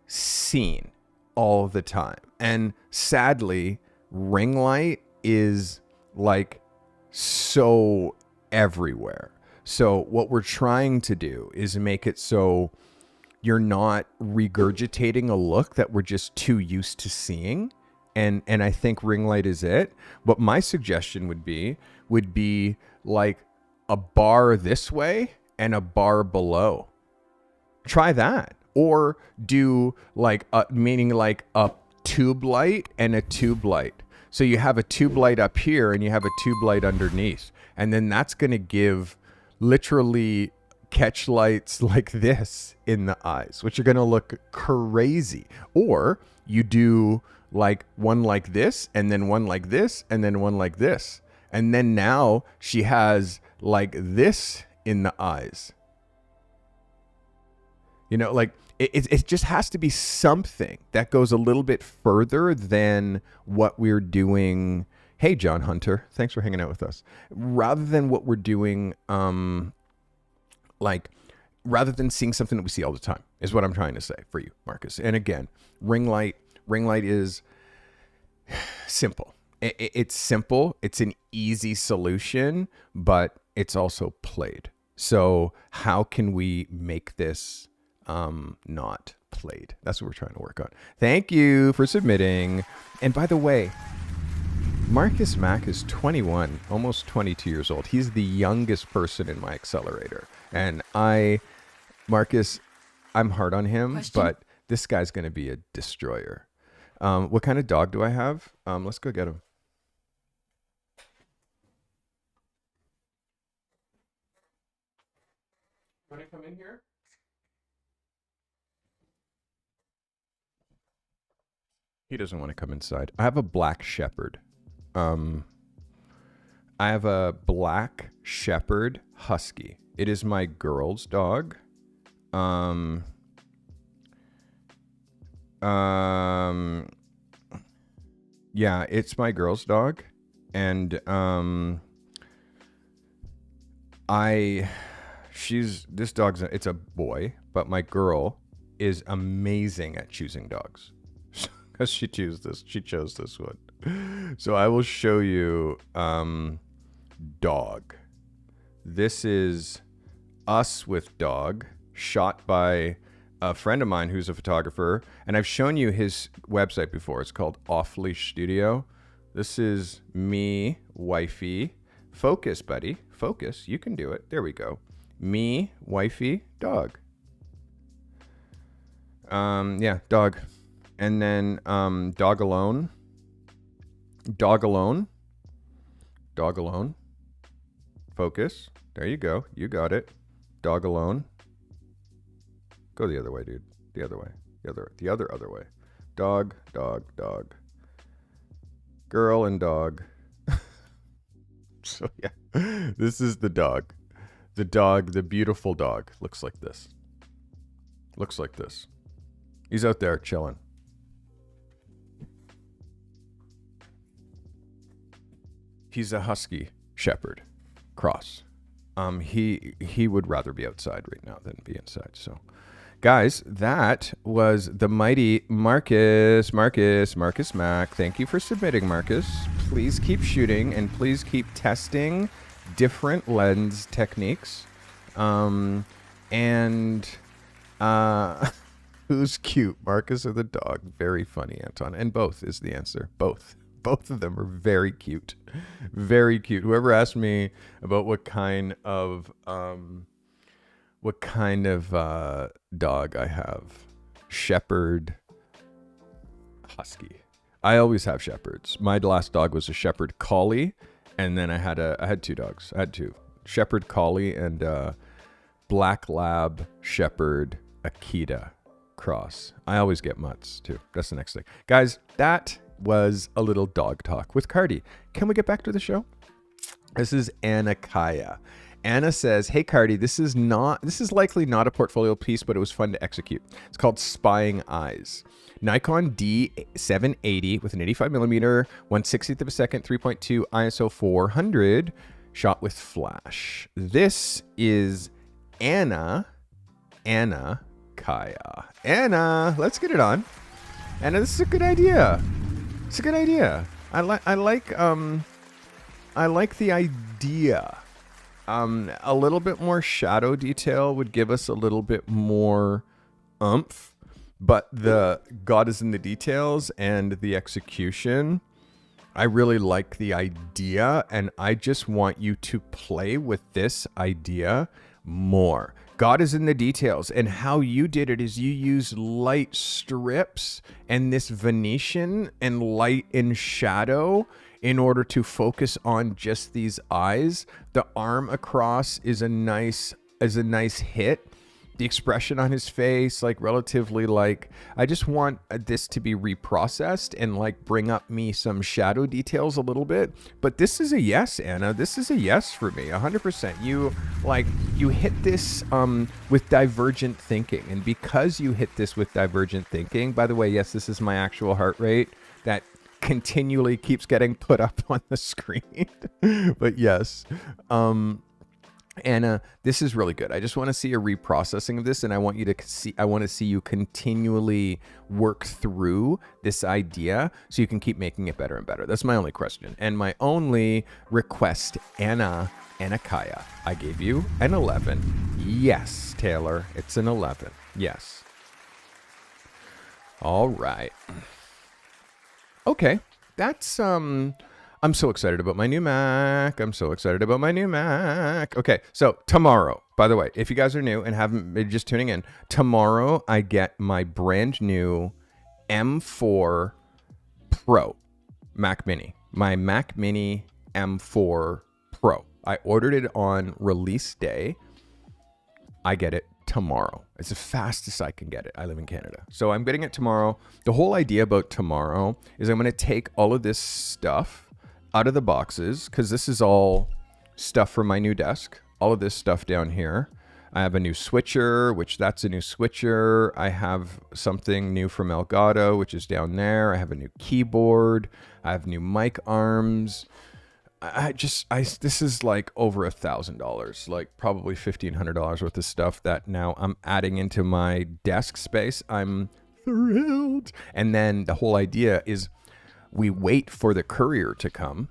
seen all the time. And sadly, ring light is like so everywhere. So what we're trying to do is make it so you're not regurgitating a look that we're just too used to seeing. And I think ring light is it. What my suggestion would be like a bar this way and a bar below. Try that. Or do like meaning like a tube light and a tube light. So you have a tube light up here and you have a tube light underneath. And then that's going to give literally catch lights like this in the eyes, which are going to look crazy. Or you do like one like this and then one like this and then one like this. And then now she has like this in the eyes. You know, like it just has to be something that goes a little bit further than what we're doing. Hey, John Hunter, thanks for hanging out with us. Rather than what we're doing, rather than seeing something that we see all the time, is what I'm trying to say for you, Marcus. And again, ring light is simple. It's simple. It's an easy solution, but it's also played. So how can we make this not played? That's what we're trying to work on. Thank you for submitting. And by the way, Marcus Mack is 21, almost 22 years old. He's the youngest person in my accelerator. And Marcus, I'm hard on him, but this guy's going to be a destroyer. What kind of dog do I have? Let's go get him. Want to come in here? He doesn't want to come inside. I have a black shepherd. I have a black shepherd husky. It is my girl's dog. Yeah, it's my girl's dog. And this dog's it's a boy, but my girl is amazing at choosing dogs. Because she chose this one. So I will show you dog. This is us with dog, shot by a friend of mine who's a photographer, and I've shown you his website before. It's called Off Leash Studio. This is me, wifey. Focus, buddy. Focus. You can do it. There we go. Me, wifey, dog. Yeah, dog. And then dog alone. Dog alone. Dog alone. Focus. There you go. You got it. Dog alone. Go the other way, dude. The other way. The other way. Dog, dog, dog. Girl and dog. So yeah. This is the dog. The dog, the beautiful dog, looks like this. Looks like this. He's out there chilling. He's a husky shepherd cross. He would rather be outside right now than be inside. So, guys, that was the mighty Marcus Mack. Thank you for submitting, Marcus. Please keep shooting and please keep testing different lens techniques. Who's cute, Marcus or the dog? Very funny, Anton. And both is the answer. Both of them are very cute. Very cute. Whoever asked me about what kind of dog I have, shepherd, husky. I always have shepherds. My last dog was a shepherd collie, and then I had two dogs. I had two, shepherd collie and black lab shepherd Akita cross. I always get mutts too. That's the next thing, guys. That was a little dog talk with Carty. Can we get back to the show? This is Anna Kaya. Anna says, "Hey Carty, this is likely not a portfolio piece, but it was fun to execute. It's called Spying Eyes. Nikon D780 with an 85mm, 1/60th of a second, 3.2 ISO 400, shot with flash." This is Anna Kaya. Anna, let's get it on. Anna, this is a good idea. It's a good idea. I like the idea. A little bit more shadow detail would give us a little bit more oomph, but the God is in the details and the execution. I really like the idea, and I just want you to play with this idea more. God is in the details, and how you did it is you used light strips and this Venetian and light and shadow in order to focus on just these eyes. The arm across is a nice hit. The expression on his face, like relatively, like, I just want this to be reprocessed and like bring up me some shadow details a little bit. But this is a yes, Anna. This is a yes for me, 100%. You hit this with divergent thinking. And because you hit this with divergent thinking, by the way, yes, this is my actual heart rate that continually keeps getting put up on the screen. But yes, Anna, this is really good. I just want to see a reprocessing of this, and I want to see you continually work through this idea so you can keep making it better and better. That's my only question. And my only request, Anakaya, I gave you an 11. Yes, Taylor, it's an 11. Yes. All right. Okay. That's, I'm so excited about my new Mac. Okay, so tomorrow, by the way, if you guys are new and haven't been just tuning in, tomorrow I get my brand new M4 Pro Mac Mini. My Mac Mini M4 Pro. I ordered it on release day. I get it tomorrow. It's the fastest I can get it. I live in Canada. So I'm getting it tomorrow. The whole idea about tomorrow is I'm going to take all of this stuff out of the boxes, because this is all stuff from my new desk. All of this stuff down here. I have a new switcher, which that's a new switcher. I have something new from Elgato, which is down there. I have a new keyboard. I have new mic arms. This is like over $1,000, like probably $1,500 worth of stuff that now I'm adding into my desk space. I'm thrilled. And then the whole idea is we wait for the courier to come,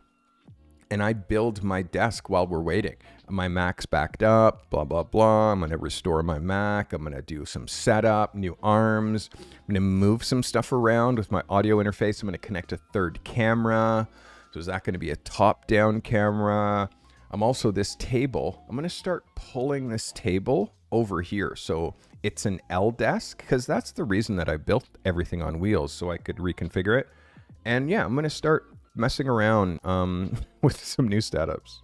and I build my desk while we're waiting. My Mac's backed up, blah, blah, blah. I'm going to restore my Mac. I'm going to do some setup, new arms. I'm going to move some stuff around with my audio interface. I'm going to connect a third camera. So is that going to be a top-down camera? I'm also this table. I'm going to start pulling this table over here. So it's an L desk, because that's the reason that I built everything on wheels, so I could reconfigure it. And yeah, I'm going to start messing around with some new setups.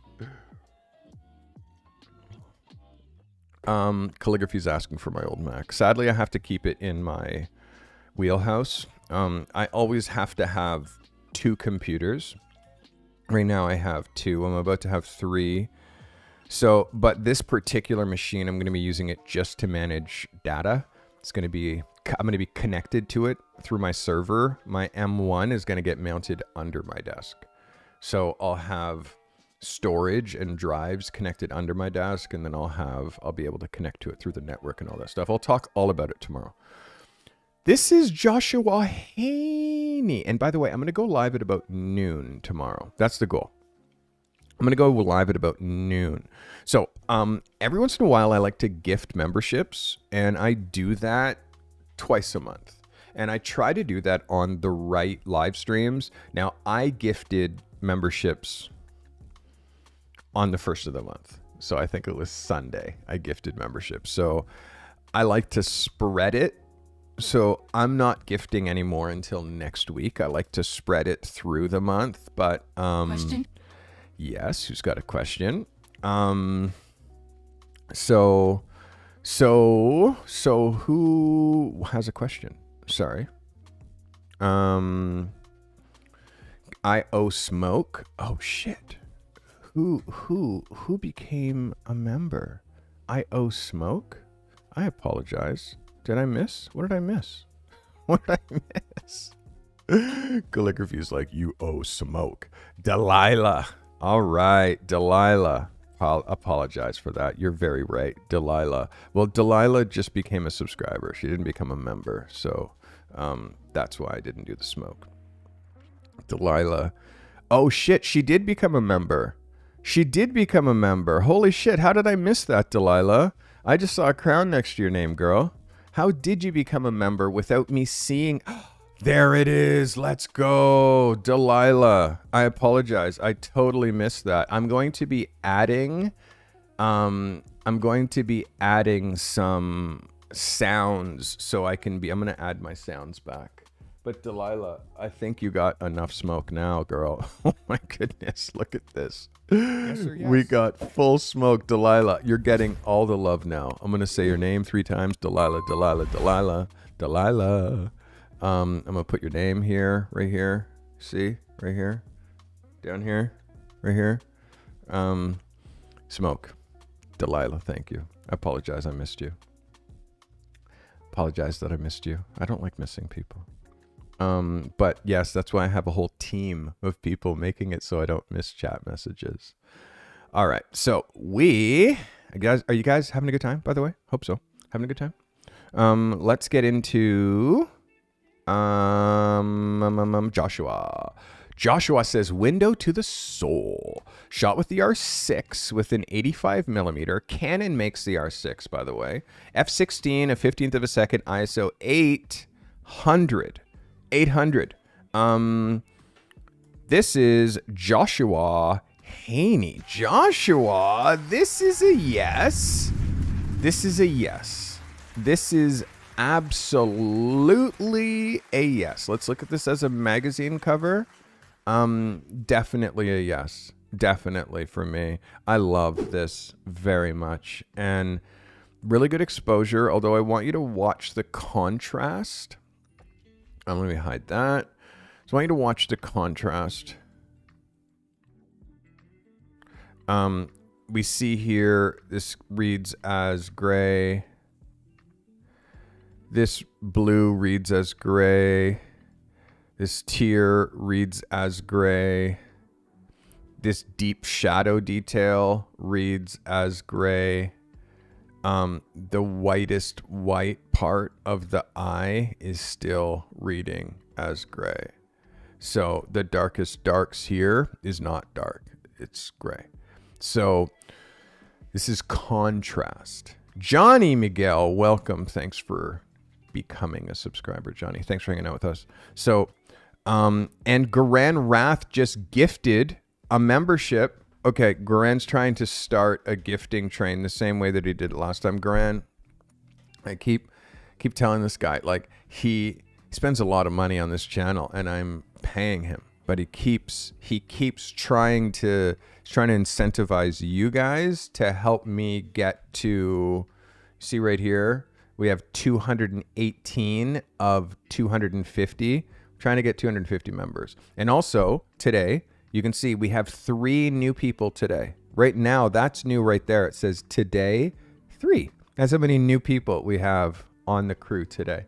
Calligraphy's asking for my old Mac. Sadly, I have to keep it in my wheelhouse. I always have to have 2 computers. Right now I have 2. I'm about to have 3. So, but this particular machine, I'm going to be using it just to manage data. I'm going to be connected to it through my server. My M1 is going to get mounted under my desk. So I'll have storage and drives connected under my desk, and then I'll be able to connect to it through the network and all that stuff. I'll talk all about it tomorrow. This is Joshua Haney. And by the way, I'm going to go live at about noon tomorrow. That's the goal. I'm going to go live at about noon. So every once in a while, I like to gift memberships, and I do that twice a month. And I try to do that on the right live streams. Now, I gifted memberships on the first of the month. So I think it was Sunday I gifted memberships. So I like to spread it. So I'm not gifting anymore until next week. I like to spread it through the month. But Question? Yes, who's got a question? So who has a question? Sorry. I owe smoke. Oh shit. Who became a member? I owe smoke? I apologize. Did I miss? What did I miss? What did I miss? Calligraphy is like, you owe smoke. Delilah. All right, Delilah. I'll apologize for that. You're very right, Delilah. Well, Delilah just became a subscriber. She didn't become a member, so that's why I didn't do the smoke. Delilah. Oh, shit, she did become a member. She did become a member. Holy shit, how did I miss that, Delilah? I just saw a crown next to your name, girl. How did you become a member without me seeing? There it is. Let's go. Delilah. I apologize. I totally missed that. I'm going to be adding some sounds so I'm going to add my sounds back. But Delilah, I think you got enough smoke now, girl. Oh my goodness. Look at this. Yes, sir, yes. We got full smoke. Delilah, you're getting all the love now. I'm going to say your name 3 times. Delilah, Delilah, Delilah, Delilah. I'm going to put your name here, right here. See? Right here. Down here. Right here. Smoke. Delilah, thank you. I apologize I missed you. Apologize that I missed you. I don't like missing people. But yes, that's why I have a whole team of people making it so I don't miss chat messages. All right. So are you guys having a good time, by the way? Hope so. Having a good time. Let's get into Joshua. Joshua says, window to the soul. Shot with the R6 with an 85 millimeter. Canon makes the R6, by the way. F16, a 15th of a second, ISO 800. This is Joshua Haney. Joshua, this is a yes. This is a yes. This is absolutely a yes. Let's look at this as a magazine cover. Definitely a yes. Definitely for me. I love this very much. And really good exposure, although I want you to watch the contrast. Let me hide that. So I want you to watch the contrast. We see here, this reads as gray. This blue reads as gray. This tier reads as gray. This deep shadow detail reads as gray. The whitest white part of the eye is still reading as gray. So the darkest darks here is not dark. It's gray. So this is contrast. Johnny Miguel, welcome. Thanks for becoming a subscriber, Johnny. Thanks for hanging out with us. So, and Garan Rath just gifted a membership. Okay, Garan's trying to start a gifting train the same way that he did it last time. Garan, I keep telling this guy, like, he spends a lot of money on this channel and I'm paying him, but he keeps trying to incentivize you guys to help me get to, see right here, we have 218 of 250. I'm trying to get 250 members. And also today, you can see we have 3 new people today. Right now, that's new right there. It says today, 3. That's how many new people we have on the crew today.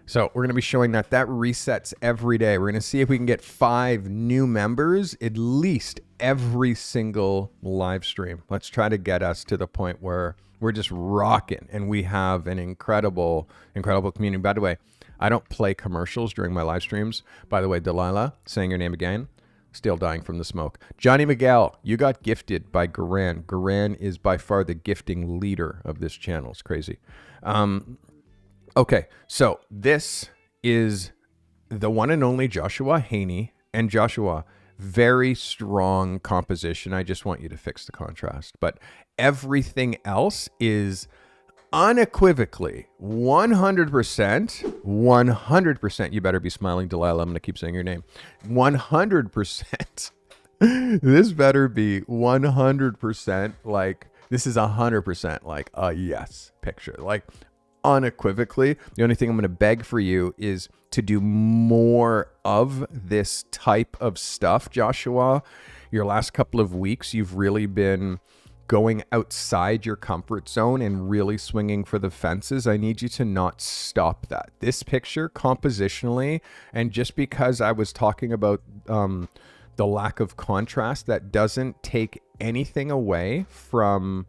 So we're going to be showing that resets every day. We're going to see if we can get 5 new members at least every single live stream. Let's try to get us to the point where we're just rocking and we have an incredible community. By the way, I don't play commercials during my live streams. By the way, Delilah, saying your name again. Still dying from the smoke. Johnny Miguel, you got gifted by Garan. Garan is by far the gifting leader of this channel. It's crazy. Okay, so this is the one and only Joshua Haney. And Joshua, very strong composition. I just want you to fix the contrast. But everything else is unequivocally 100%, you better be smiling, Delilah. I'm going to keep saying your name. 100%. This better be 100% like, this is 100% like a yes picture. Like, unequivocally. The only thing I'm going to beg for you is to do more of this type of stuff, Joshua. Your last couple of weeks, you've really been going outside your comfort zone and really swinging for the fences. I need you to not stop that. This picture compositionally, and just because I was talking about the lack of contrast, that doesn't take anything away from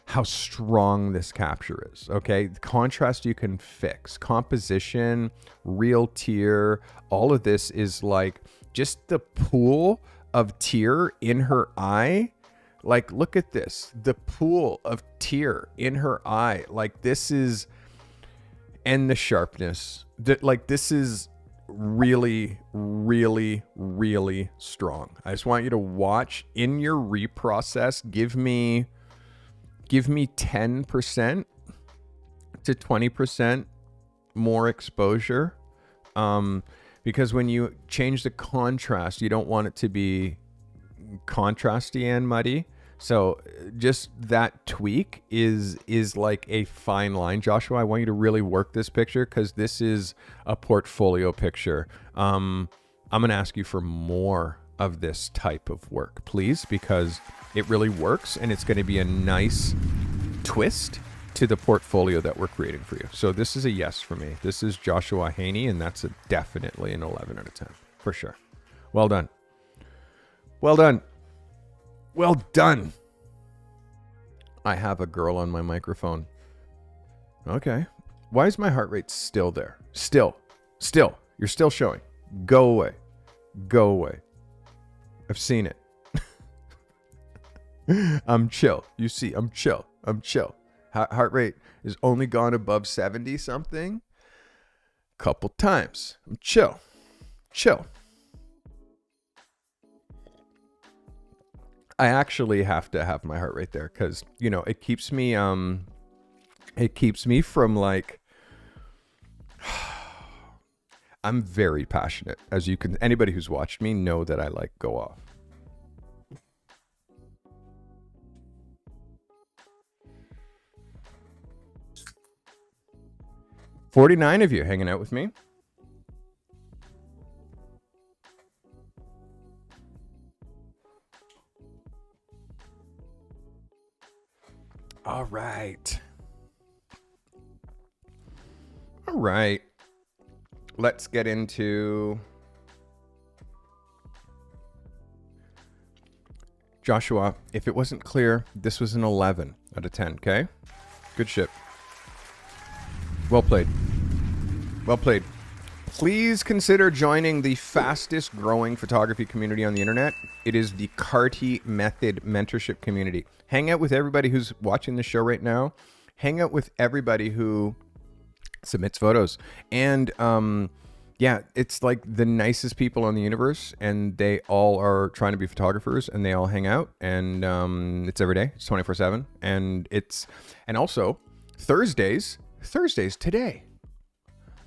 how strong this capture is. Okay, the contrast you can fix. Composition, real tear, all of this is like just the pool of tear in her eye. Like, look at this, the pool of tear in her eye. Like, this is and the sharpness. That, like, this is really, really, really strong. I just want you to watch in your reprocess. Give me 10% to 20% more exposure, because when you change the contrast, you don't want it to be contrasty and muddy. So just that tweak is like a fine line. Joshua, I want you to really work this picture, because this is a portfolio picture. I'm going to ask you for more of this type of work, please, because it really works, and it's going to be a nice twist to the portfolio that we're creating for you. So this is a yes for me. This is Joshua Haney, and that's definitely an 11 out of 10 for sure. Well done. Well done. Well done. I have a girl on my microphone. Okay. Why is my heart rate still there? Still. You're still showing. Go away. Go away. I've seen it. I'm chill. You see, I'm chill. Heart rate is only gone above 70 something couple times. I'm chill. I actually have to have my heart rate there, because, you know, it keeps me from, like, I'm very passionate, as you can, anybody who's watched me know that I, like, go off. $49 of you hanging out with me. All right. Let's get into Joshua. If it wasn't clear, this was an 11 out of 10, okay? Good shit. Well played. Please consider joining the fastest growing photography community on the internet. It is the Carty Method mentorship community. Hang out with everybody who's watching the show right now. Hang out with everybody who submits photos. And yeah, it's like the nicest people on the universe, and they all are trying to be photographers, and they all hang out, and it's every day. It's 24/7. And also Thursdays today.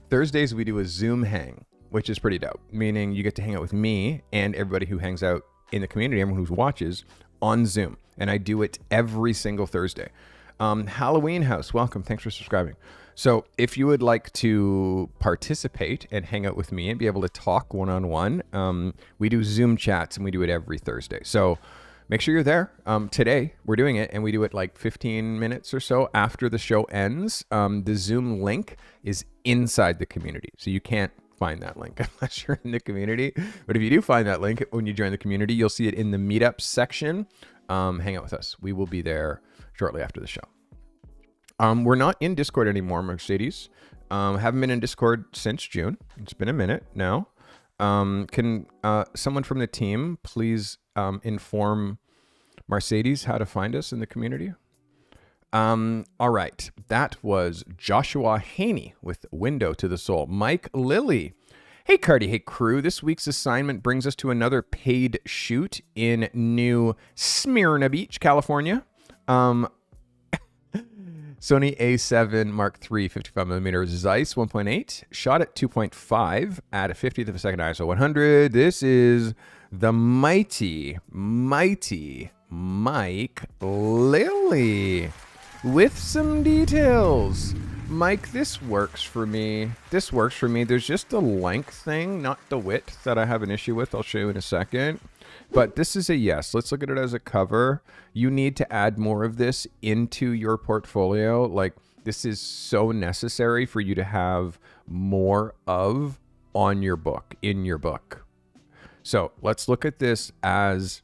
Thursdays we do a Zoom hang, which is pretty dope, meaning you get to hang out with me and everybody who hangs out in the community, everyone who watches on Zoom. And I do it every single Thursday. Halloween House, welcome. Thanks for subscribing. So if you would like to participate and hang out with me and be able to talk one-on-one, we do Zoom chats, and we do it every Thursday. So make sure you're there. Today we're doing it, and we do it like 15 minutes or so after the show ends. The Zoom link is inside the community, so you can't find that link unless you're in the community. But if you do find that link when you join the community, you'll see it in the meetup section. Hang out with us. We will be there shortly after the show. We're not in Discord anymore, Mercedes. Haven't been in Discord since June. It's been a minute now. Can someone from the team please inform Mercedes how to find us in the community? All right. That was Joshua Haney with Window to the Soul. Mike Lilly. Hey, Carty. Hey, crew. This week's assignment brings us to another paid shoot in New Smyrna Beach, California. Sony A7 Mark III 55mm Zeiss 1.8, shot at 2.5 at a 50th of a second ISO 100. This is the mighty Mike Lilly with some details. Mike, this works for me. There's just the length thing, not the width, that I have an issue with. I'll show you in a second. But this is a yes. Let's look at it as a cover. You need to add more of this into your portfolio. Like, this is so necessary for you to have more of on your book, in your book. So let's look at this as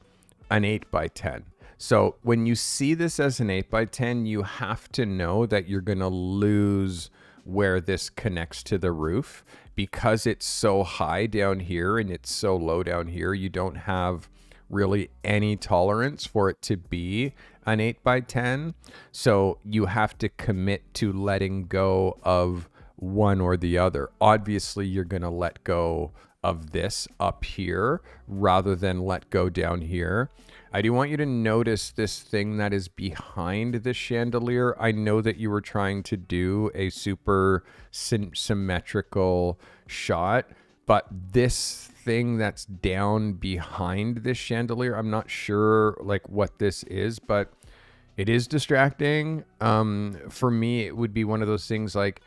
an 8x10. So when you see this as an 8x10, you have to know that you're going to lose where this connects to the roof, because it's so high down here and it's so low down here. You don't have really any tolerance for it to be an 8x10. So you have to commit to letting go of one or the other. Obviously, you're going to let go of this up here rather than let go down here. I do want you to notice this thing that is behind the chandelier. I know that you were trying to do a super symmetrical shot, but this thing that's down behind this chandelier, I'm not sure like what this is, but it is distracting. For me, it would be one of those things like,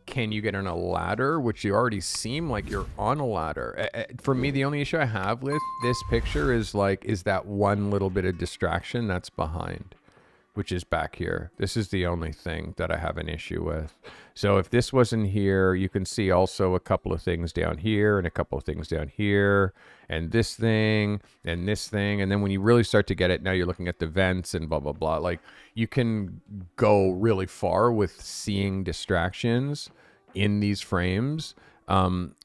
can you get on a ladder? Which you already seem like you're on a ladder. For me, the only issue I have with this picture is that one little bit of distraction that's behind, which is back here. This is the only thing that I have an issue with. So if this wasn't here, you can see also a couple of things down here and a couple of things down here and this thing and this thing. And then when you really start to get it, now you're looking at the vents and blah, blah, blah. Like you can go really far with seeing distractions in these frames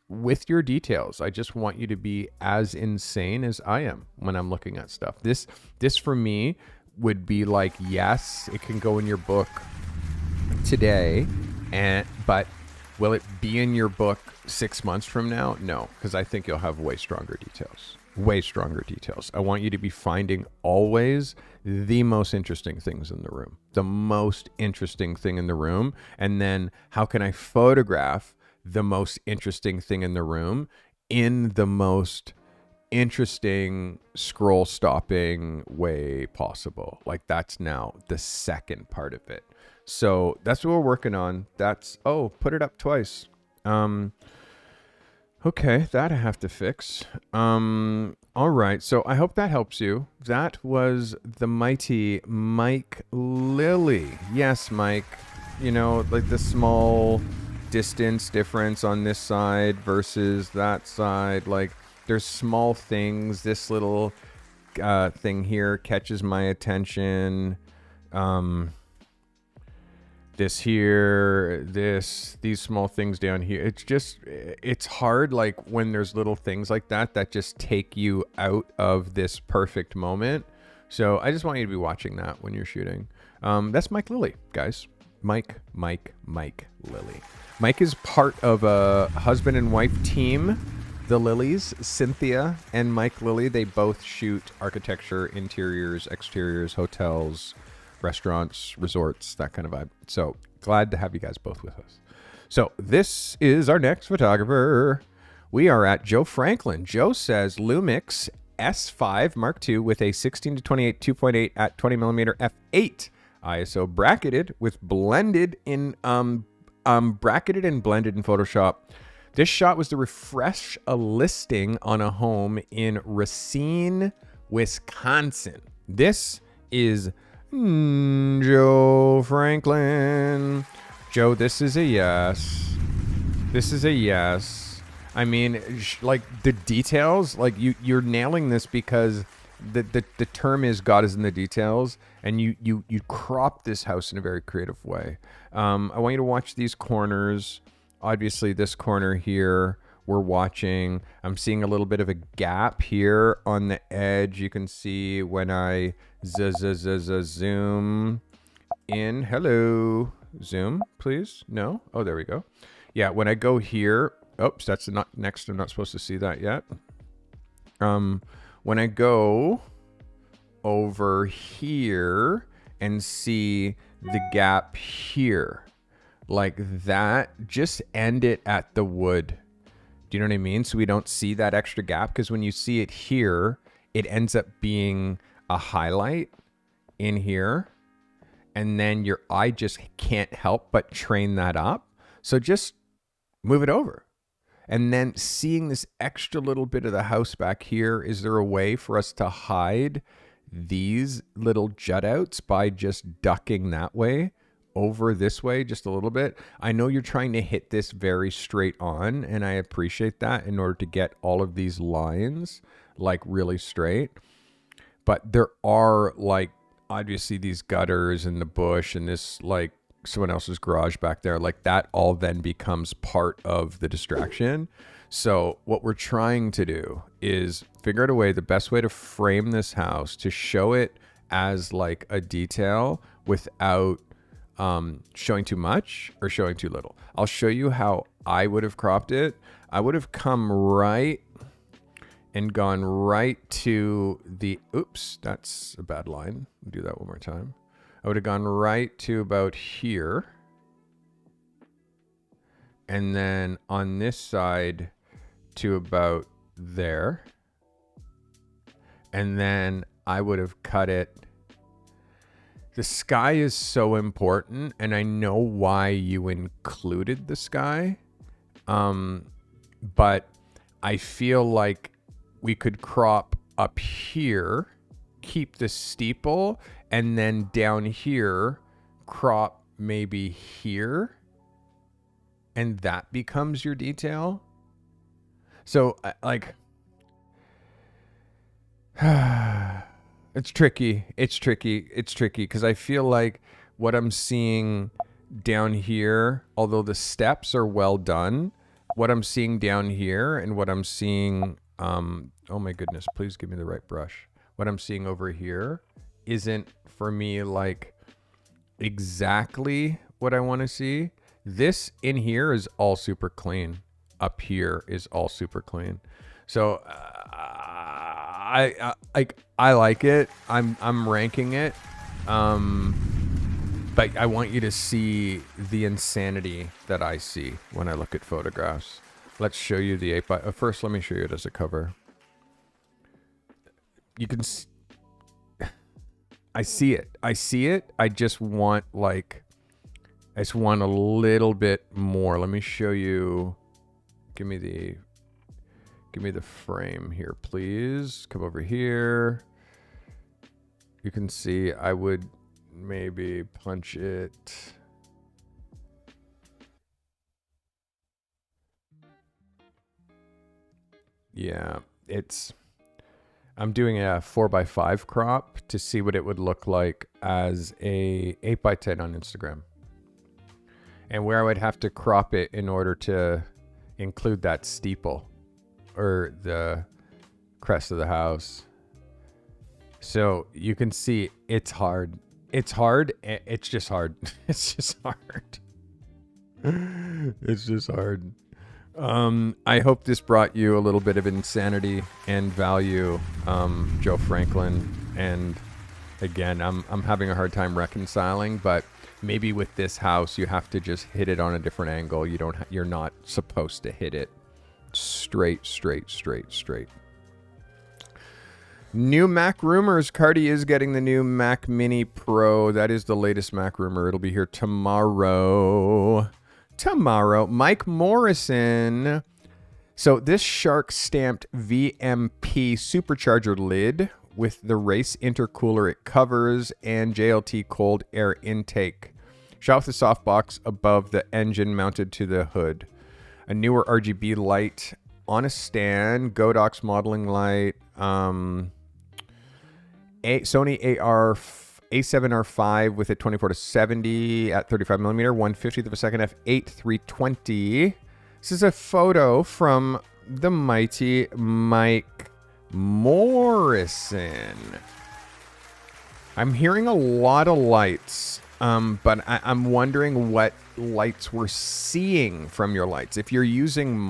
with your details. I just want you to be as insane as I am when I'm looking at stuff. This for me would be like, yes, it can go in your book today, but will it be in your book 6 months from now? No, because I think you'll have way stronger details. Way stronger details. I want you to be finding always the most interesting things in the room. The most interesting thing in the room. And then how can I photograph the most interesting thing in the room in the most interesting scroll stopping way possible? Like that's now the second part of it. So that's what we're working on. That's, put it up twice. Okay, that I have to fix. All right, so I hope that helps you. That was the mighty Mike Lilly. Yes, Mike, like the small distance difference on this side versus that side. Like there's small things. This little thing here catches my attention. This here, these small things down here. It's hard like when there's little things like that just take you out of this perfect moment. So I just want you to be watching that when you're shooting. That's Mike Lilly, guys. Mike Lilly. Mike is part of a husband and wife team, the Lillys, Cynthia and Mike Lilly. They both shoot architecture, interiors, exteriors, hotels, restaurants, resorts, that kind of vibe. So glad to have you guys both with us. So this is our next photographer. We are at Joe Franklin. Joe says Lumix S5 Mark II with a 16 to 28 2.8 at 20 millimeter f8 ISO bracketed with blended in bracketed and blended in Photoshop. This shot was to refresh a listing on a home in Racine, Wisconsin. This is Joe Franklin. Joe, this is a yes. This is a yes. I mean, like the details, like you're nailing this because the term is God is in the details, and you crop this house in a very creative way. I want you to watch these corners. Obviously, this corner here, we're watching. I'm seeing a little bit of a gap here on the edge. You can see when I zoom in. Hello. Zoom, please. No? Oh, there we go. Yeah, when I go here. Oops, that's not next. I'm not supposed to see that yet. When I go over here and see the gap here, like that, just end it at the wood. Do you know what I mean? So we don't see that extra gap, because when you see it here, it ends up being a highlight in here, and then your eye just can't help but train that up. So just move it over. And then seeing this extra little bit of the house back here, is there a way for us to hide these little jut outs by just ducking that way over this way just a little bit? I know you're trying to hit this very straight on, and I appreciate that in order to get all of these lines like really straight. But there are like obviously these gutters and the bush and this like someone else's garage back there, like that all then becomes part of the distraction. So what we're trying to do is figure out a way, the best way to frame this house to show it as like a detail without showing too much or showing too little. I'll show you how I would have cropped it. I would have come right and gone right to the, oops, that's a bad line. Do that one more time. I would have gone right to about here. And then on this side to about there. And then I would have cut it. The sky is so important, and I know why you included the sky. But I feel like we could crop up here, keep the steeple, and then down here, crop maybe here. And that becomes your detail. So like, it's tricky because I feel like what I'm seeing down here, although the steps are well done, what I'm seeing down here and what I'm seeing, oh my goodness, please give me the right brush. What I'm seeing over here isn't for me like exactly what I want to see. This in here is all super clean. Up here is all super clean. So I like it. I'm ranking it. But I want you to see the insanity that I see when I look at photographs. Let's show you the 8x. First, let me show you it as a cover. You can. I see it. I just want a little bit more. Let me show you. Give me the frame here, please. Come over here. You can see I would maybe punch it. Yeah, I'm doing a 4x5 crop to see what it would look like as a 8x10 on Instagram. And where I would have to crop it in order to include that steeple or the crest of the house. So you can see it's hard. It's hard. It's just hard. It's just hard. It's just hard. I hope this brought you a little bit of insanity and value, Joe Franklin. And again, I'm having a hard time reconciling, but maybe with this house, you have to just hit it on a different angle. You're not supposed to hit it straight. New Mac rumors. Carty is getting the new Mac Mini Pro. That is the latest Mac rumor. It'll be here tomorrow. Mike Morrison. So this shark stamped VMP supercharger lid with the race intercooler it covers and JLT cold air intake. Shot with the softbox above the engine mounted to the hood. A newer RGB light on a stand. Godox modeling light. Sony A7R5 with a 24-70 at 35mm, 1/50th of a second f8 320. This is a photo from the mighty Mike Morrison. I'm hearing a lot of lights, but I'm wondering what lights we're seeing from your lights. If you're using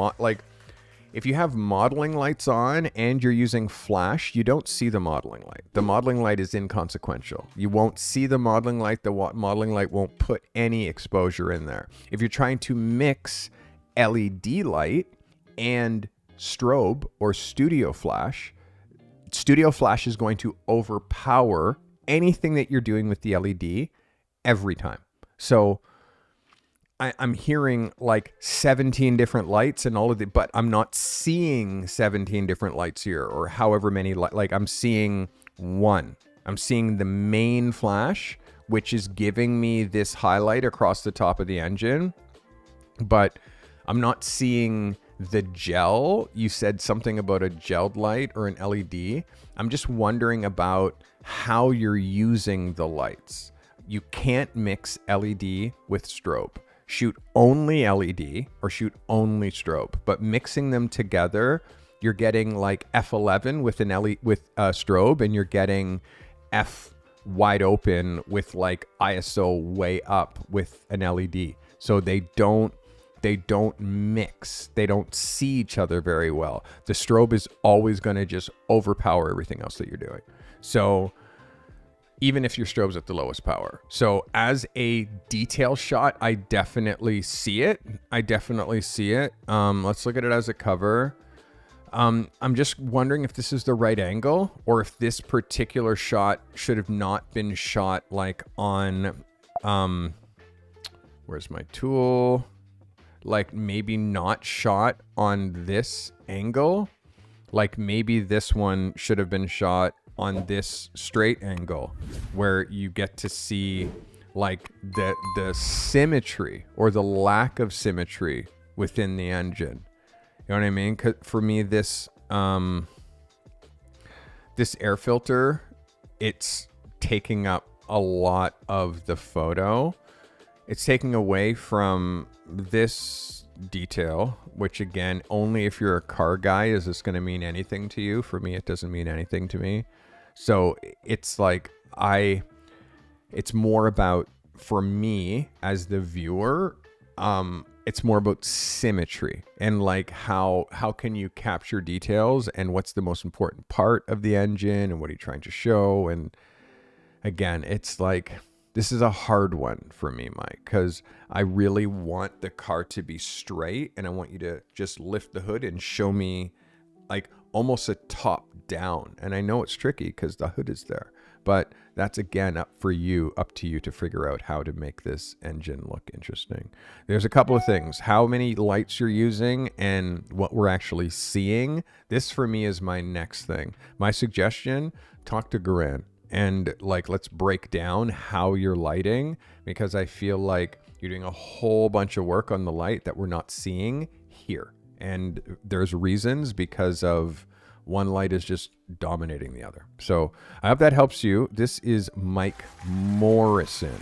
if you have modeling lights on and you're using flash, you don't see the modeling light. The modeling light is inconsequential. You won't see the modeling light. The modeling light won't put any exposure in there. If you're trying to mix LED light and strobe or studio flash is going to overpower anything that you're doing with the LED every time. So I'm hearing like 17 different lights and all of it, but I'm not seeing 17 different lights here or however many, like I'm seeing one. I'm seeing the main flash, which is giving me this highlight across the top of the engine, but I'm not seeing the gel. You said something about a gelled light or an LED. I'm just wondering about how you're using the lights. You can't mix LED with strobe. Shoot only LED or shoot only strobe, but mixing them together, you're getting like F11 with an LED with strobe, and you're getting wide open with like ISO way up with an LED. So they don't mix. They don't see each other very well. The strobe is always going to just overpower everything else that you're doing. So even if your strobe's at the lowest power. So as a detail shot, I definitely see it. Let's look at it as a cover. I'm just wondering if this is the right angle, or if this particular shot should have not been shot like on, where's my tool? Like maybe not shot on this angle. Like maybe this one should have been shot on this straight angle, where you get to see like the symmetry or the lack of symmetry within the engine. You know what I mean? 'Cause for me, this air filter, it's taking up a lot of the photo. It's taking away from this detail, which again, only if you're a car guy is this going to mean anything to you. For me, it doesn't mean anything to me. So it's like it's more about, for me as the viewer, it's more about symmetry and like how can you capture details and what's the most important part of the engine and what are you trying to show. And again, it's like, this is a hard one for me, Mike, because I really want the car to be straight and I want you to just lift the hood and show me like almost a top down. And I know it's tricky because the hood is there, but that's again up to you to figure out how to make this engine look interesting. There's a couple of things, how many lights you're using and what we're actually seeing. This for me is my next thing. My suggestion, talk to Garan and like, let's break down how you're lighting, because I feel like you're doing a whole bunch of work on the light that we're not seeing here. And there's reasons, because of one light is just dominating the other. So I hope that helps you. This is Mike Morrison.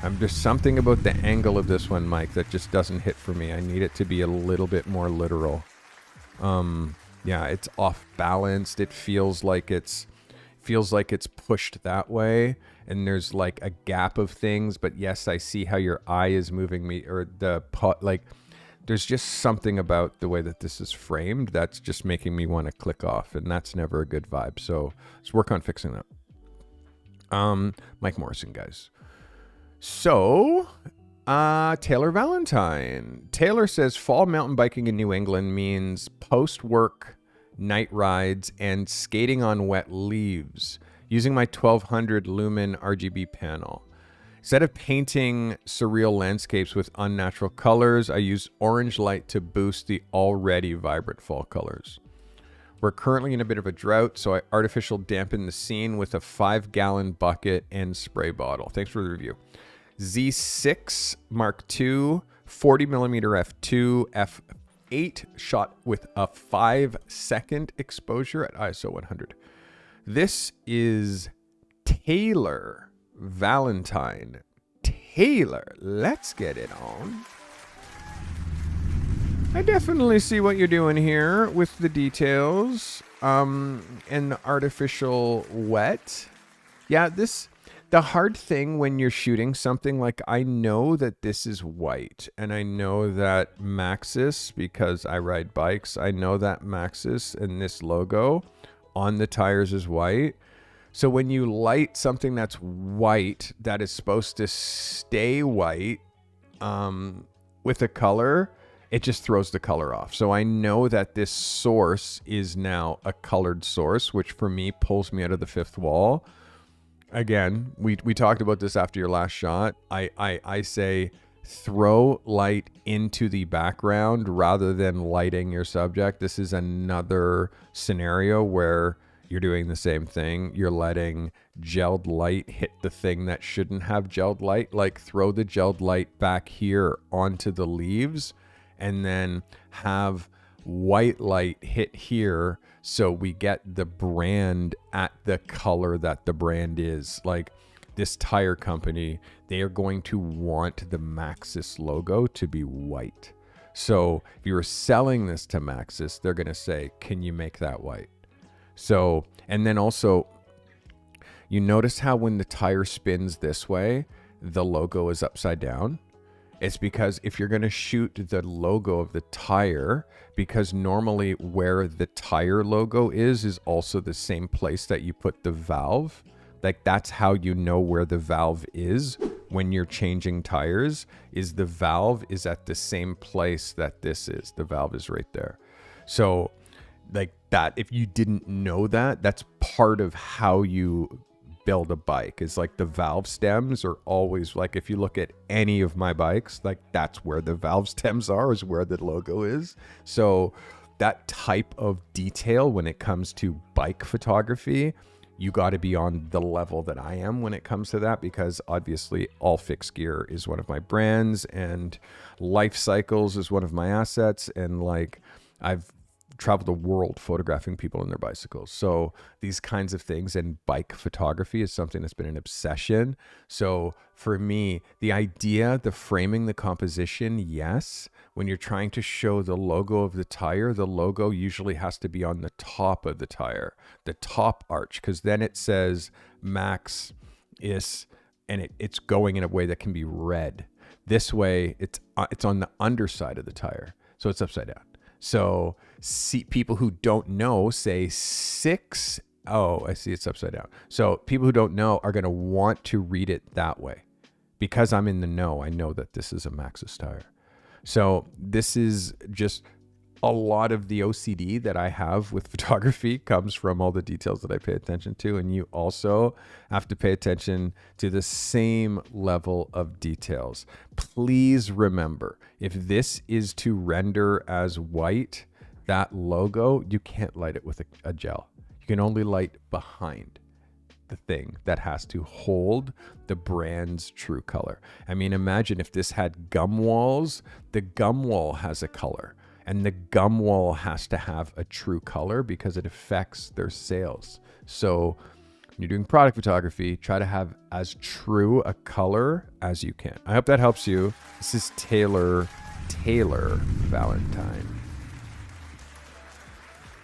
There's something about the angle of this one, Mike, that just doesn't hit for me. I need it to be a little bit more literal. Yeah, it's off balanced. It feels like it's pushed that way, and there's like a gap of things. But yes, I see how your eye is moving me, or the pot, like there's just something about the way that this is framed that's just making me want to click off, and that's never a good vibe. So let's work on fixing that. Mike Morrison, guys. So Taylor Valentine. Taylor says fall mountain biking in New England means post-work night rides and skating on wet leaves using my 1200 lumen RGB panel. Instead of painting surreal landscapes with unnatural colors, I use orange light to boost the already vibrant fall colors. We're currently in a bit of a drought, so I artificial dampen the scene with a 5-gallon bucket and spray bottle. Thanks for the review. Z6 Mark II, 40mm f2, f8 shot with a 5-second exposure at ISO 100. This is Taylor Valentine. Taylor, let's get it on. I definitely see what you're doing here with the details and the artificial wet. Yeah, the hard thing when you're shooting something, like I know that this is white, and I know that Maxxis, because I ride bikes, I know that Maxxis and this logo on the tires is white. So when you light something that's white, that is supposed to stay white with a color, it just throws the color off. So I know that this source is now a colored source, which for me pulls me out of the fifth wall. Again, we talked about this after your last shot. I say throw light into the background rather than lighting your subject. This is another scenario where you're doing the same thing. You're letting gelled light hit the thing that shouldn't have gelled light. Like throw the gelled light back here onto the leaves and then have white light hit here so we get the brand at the color that the brand is. Like this tire company, they are going to want the Maxxis logo to be white. So if you were selling this to Maxxis, they're going to say, can you make that white? So, and then also You notice how when the tire spins this way, the logo is upside down? It's because if you're going to shoot the logo of the tire, because normally where the tire logo is also the same place that you put the valve. Like that's how you know where the valve is when you're changing tires, is the valve is at the same place that this is. The valve is right there. So like that, if you didn't know that, that's part of how you build a bike, is like the valve stems are always like, if you look at any of my bikes, like that's where the valve stems are, is where the logo is. So that type of detail when it comes to bike photography, you got to be on the level that I am when it comes to that, because obviously All Fixed Gear is one of my brands and Life Cycles is one of my assets. And like I've traveled the world photographing people in their bicycles. So these kinds of things, and bike photography is something that's been an obsession. So for me, the idea, the framing, the composition, yes. When you're trying to show the logo of the tire, the logo usually has to be on the top of the tire, the top arch, because then it says Max is, and it's going in a way that can be read. This way, it's on the underside of the tire, so it's upside down. So see, people who don't know say 6. Oh, I see it's upside down. So people who don't know are going to want to read it that way. Because I'm in the know, I know that this is a Maxxis tire. So this is just a lot of the OCD that I have with photography comes from all the details that I pay attention to. And you also have to pay attention to the same level of details. Please remember, if this is to render as white, that logo, you can't light it with a gel. You can only light behind the thing that has to hold the brand's true color. I mean, imagine if this had gum walls, the gum wall has a color. And the gum wall has to have a true color because it affects their sales. So when you're doing product photography, try to have as true a color as you can. I hope that helps you. This is Taylor Valentine.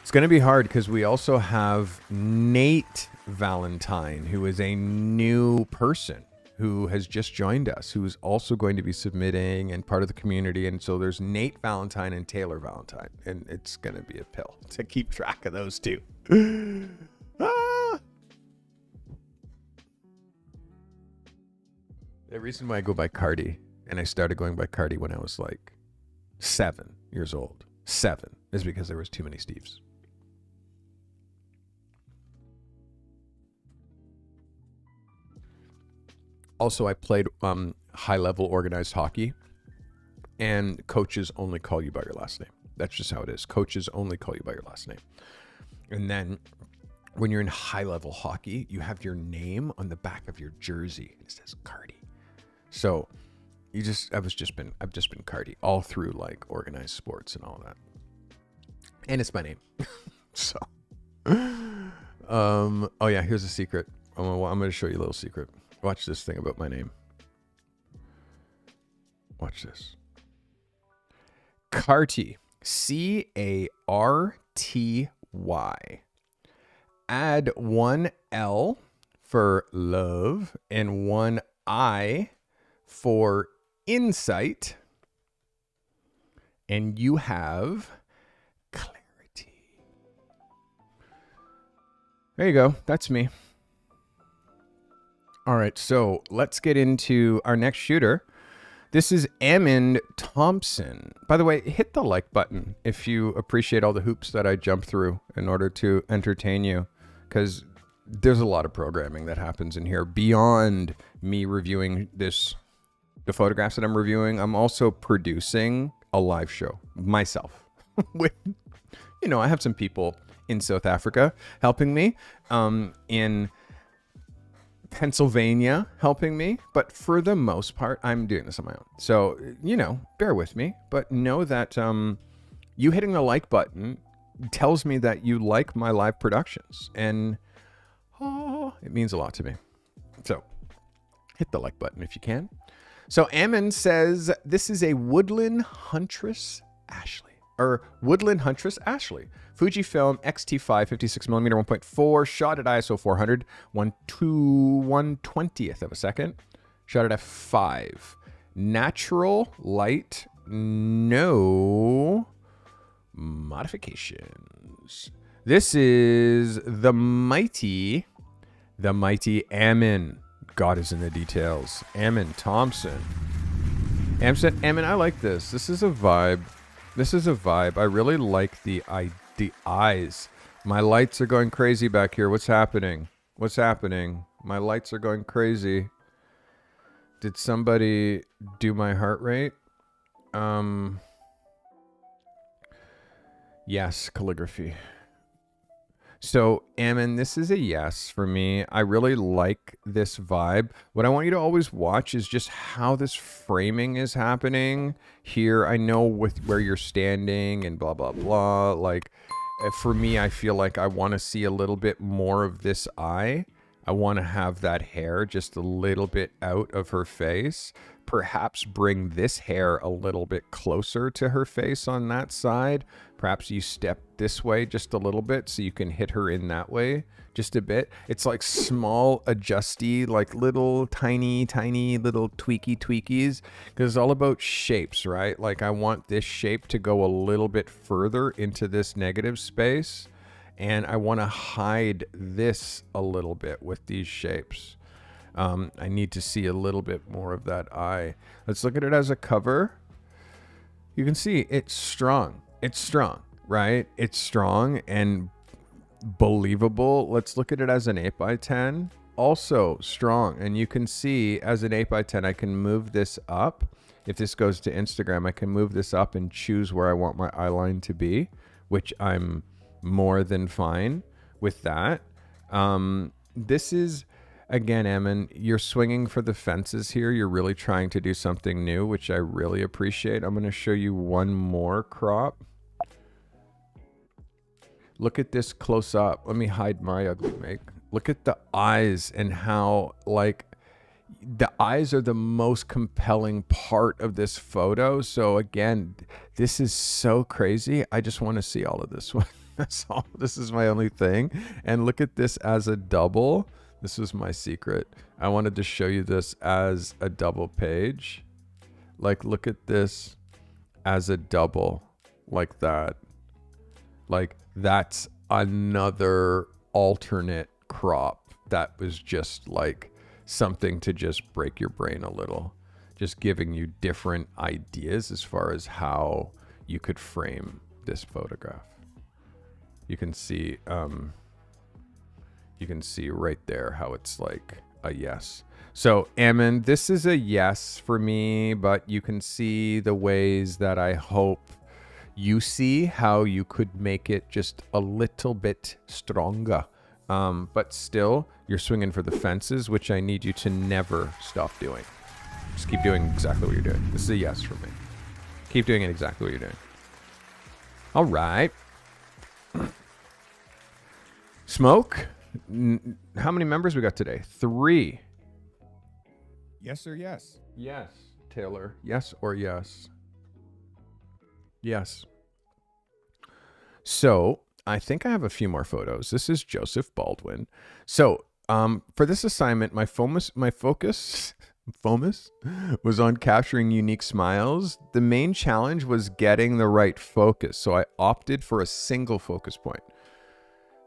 It's going to be hard because we also have Nate Valentine, who is a new person who has just joined us, who is also going to be submitting and part of the community. And so there's Nate Valentine and Taylor Valentine, and it's going to be a pill to keep track of those two. The reason why I go by Carty, and I started going by Carty when I was like 7 years old, 7, is because there was too many Steves. Also, I played high-level organized hockey, and coaches only call you by your last name. That's just how it is. Coaches only call you by your last name. And then when you're in high-level hockey, you have your name on the back of your jersey. It says Carty. So I've just been Carty all through like organized sports and all that. And it's my name. So, oh yeah, here's a secret. I'm going to show you a little secret. Watch this thing about my name. Watch this. Carty. Carty. Add one L for love and one I for insight. And you have clarity. There you go. That's me. All right, so let's get into our next shooter. This is Emmond Thompson. By the way, hit the like button if you appreciate all the hoops that I jump through in order to entertain you, because there's a lot of programming that happens in here beyond me reviewing the photographs that I'm reviewing. I'm also producing a live show myself. With, I have some people in South Africa helping me, in Pennsylvania helping me, but for the most part, I'm doing this on my own. So, bear with me, but know that you hitting the like button tells me that you like my live productions, and it means a lot to me. So, hit the like button if you can. So, Ammon says, this is a woodland huntress, Ashley. Woodland Huntress Ashley. Fujifilm X-T5 56mm 1.4, shot at ISO 400, 1/120th of a second, shot at f5. Natural light, no modifications. This is the mighty Ammon. God is in the details. Ammon Thompson. Ammon, I like this. This is a vibe. I really like the eyes. My lights are going crazy back here. What's happening? My lights are going crazy. Did somebody do my heart rate? Yes, calligraphy. So, Ammon, this is a yes for me. I really like this vibe. What I want you to always watch is just how this framing is happening here. I know with where you're standing and blah, blah, blah. Like, for me, I feel like I want to see a little bit more of this eye. I want to have that hair just a little bit out of her face. Perhaps bring this hair a little bit closer to her face on that side. Perhaps you step this way just a little bit so you can hit her in that way just a bit. It's like small adjusty, like little tiny little tweakies, because it's all about shapes, right? Like I want this shape to go a little bit further into this negative space, and I want to hide this a little bit with these shapes. I need to see a little bit more of that eye. Let's look at it as a cover. You can see it's strong. It's strong, right? It's strong and believable. Let's look at it as an 8x10. Also strong. And you can see as an 8x10, I can move this up. If this goes to Instagram, I can move this up and choose where I want my eye line to be, which I'm more than fine with that. This is... Again, Ammon, you're swinging for the fences here. You're really trying to do something new, which I really appreciate. I'm going to show you one more crop. Look at this close up. Let me hide my ugly make. Look at the eyes and how, like, the eyes are the most compelling part of this photo. So again, this is so crazy. I just want to see all of this one. That's all. This is my only thing. And look at this as a double. This was my secret. I wanted to show you this as a double page. Like, look at this as a double like that. Like, that's another alternate crop that was just like something to just break your brain a little. Just giving you different ideas as far as how you could frame this photograph. You can see... you can see right there how it's like a yes. So Ammon, this is a yes for me, but you can see the ways that I hope you see how you could make it just a little bit stronger. But still, you're swinging for the fences, which I need you to never stop doing. Just keep doing exactly what you're doing. This is a yes for me. Keep doing it exactly what you're doing. All right. Smoke. How many members we got today? 3. Yes or yes? Yes, Taylor. Yes or yes? Yes. So I think I have a few more photos. This is Joseph Baldwin. So for this assignment, my focus was on capturing unique smiles. The main challenge was getting the right focus. So I opted for a single focus point.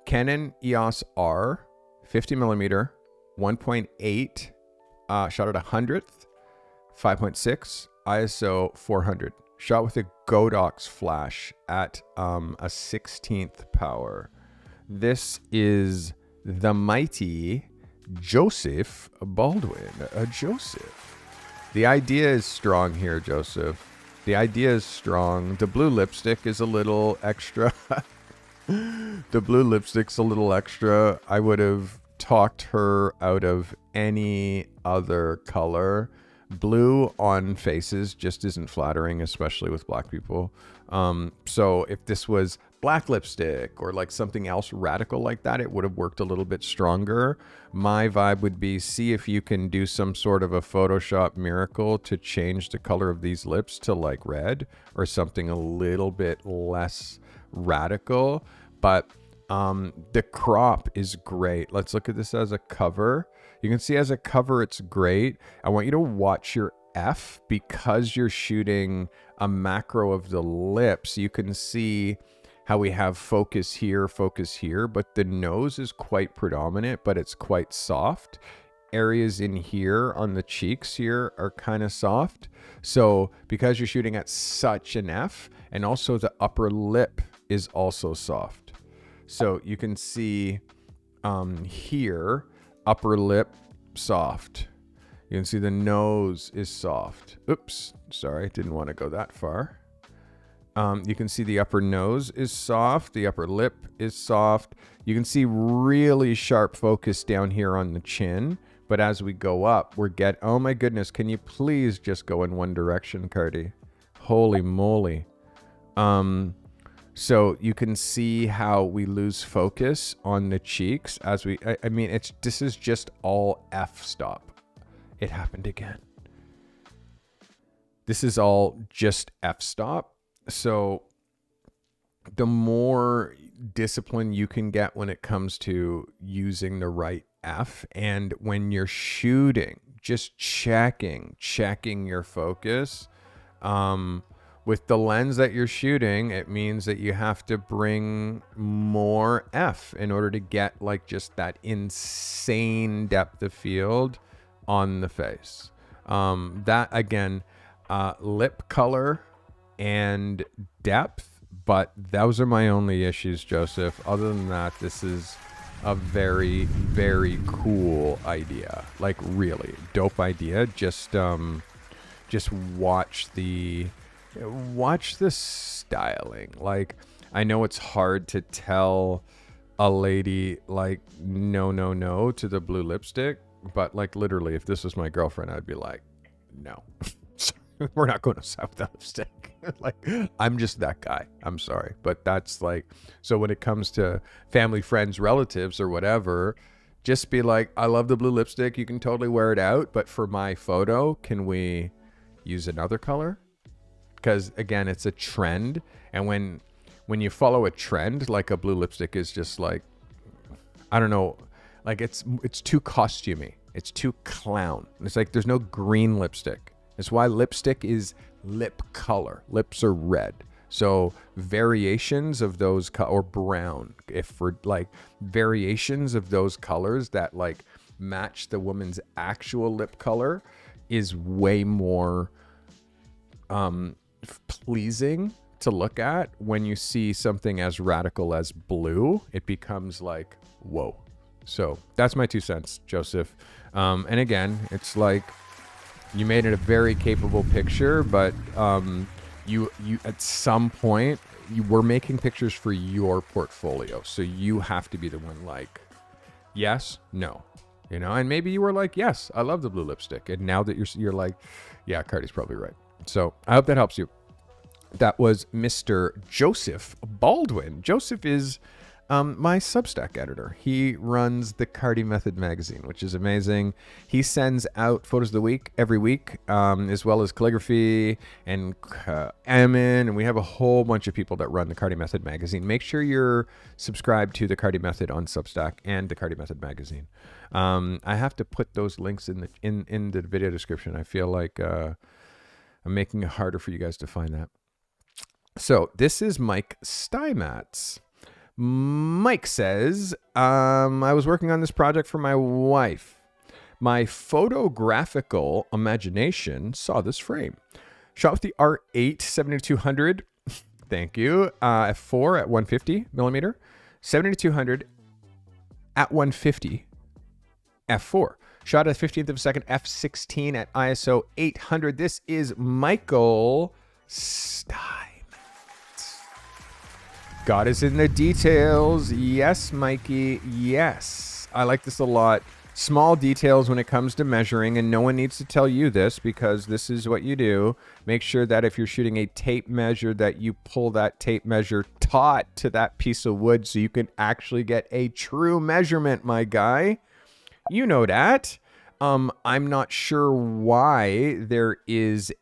Canon EOS R, 50mm, 1.8, shot at 100th, 5.6, ISO 400. Shot with a Godox flash at a 16th power. This is the mighty Joseph Baldwin. Joseph. The idea is strong here, Joseph. The idea is strong. The blue lipstick is a little extra. The blue lipstick's a little extra. I would have talked her out of any other color. Blue on faces just isn't flattering, especially with black people. So if this was black lipstick or like something else radical like that, it would have worked a little bit stronger. My vibe would be, see if you can do some sort of a Photoshop miracle to change the color of these lips to like red or something a little bit less radical. But the crop is great. Let's look at this as a cover. You can see as a cover, it's great. I want you to watch your F because you're shooting a macro of the lips. You can see how we have focus here, but the nose is quite predominant, but it's quite soft. Areas in here on the cheeks here are kind of soft. So because you're shooting at such an F, and also the upper lip is also soft. So you can see here, upper lip soft. You can see the nose is soft. Oops, sorry, didn't want to go that far. You can see the upper nose is soft. The upper lip is soft. You can see really sharp focus down here on the chin. But as we go up, oh my goodness, can you please just go in one direction, Carty? Holy moly. So you can see how we lose focus on the cheeks as I mean, this is just all f-stop. It happened again. This is all just f-stop. So the more discipline you can get when it comes to using the right F, and when you're shooting, just checking your focus. With the lens that you're shooting, it means that you have to bring more F in order to get like just that insane depth of field on the face. That again, lip color and depth, but those are my only issues, Joseph. Other than that, this is a very, very cool idea. Like really dope idea. Just watch the styling. Like, I know it's hard to tell a lady like no to the blue lipstick, but like literally, if this was my girlfriend, I'd be like, no. We're not going to South that lipstick. Like, I'm just that guy. I'm sorry. But that's like, so when it comes to family, friends, relatives, or whatever, just be like, I love the blue lipstick. You can totally wear it out. But for my photo, can we use another color? Because again, it's a trend. And when you follow a trend, like a blue lipstick is just like, I don't know, like it's too costumey. It's too clown. It's like, there's no green lipstick. That's why lipstick is lip color. Lips are red. So variations of those, or brown, if for like variations of those colors that like match the woman's actual lip color is way more pleasing to look at. When you see something as radical as blue, it becomes like, whoa. So that's my 2 cents, Joseph. And again, it's like, you made it a very capable picture, but you at some point, you were making pictures for your portfolio. So you have to be the one like, yes, no, you know, and maybe you were like, yes, I love the blue lipstick. And now that you're like, yeah, Carty's probably right. So I hope that helps you. That was Mr. Joseph Baldwin. Joseph is my Substack editor. He runs the Carte Method magazine, which is amazing. He sends out photos of the week every week, as well as calligraphy and Emin, and we have a whole bunch of people that run the Carte Method magazine. Make sure you're subscribed to the Carte Method on Substack and the Carte Method magazine. I have to put those links in the video description. I feel like I'm making it harder for you guys to find that. So this is Mike Steinmetz. Mike says, I was working on this project for my wife. My photographical imagination saw this frame. Shot with the R8 7200. Thank you. F4 at 150 millimeter. 7200 at 150 F4. Shot at 15th of a second F16 at ISO 800. This is Michael Steinmetz. God is in the details. Yes, Mikey. Yes. I like this a lot. Small details when it comes to measuring, and no one needs to tell you this because this is what you do. Make sure that if you're shooting a tape measure that you pull that tape measure taut to that piece of wood so you can actually get a true measurement, my guy. You know that. I'm not sure why there is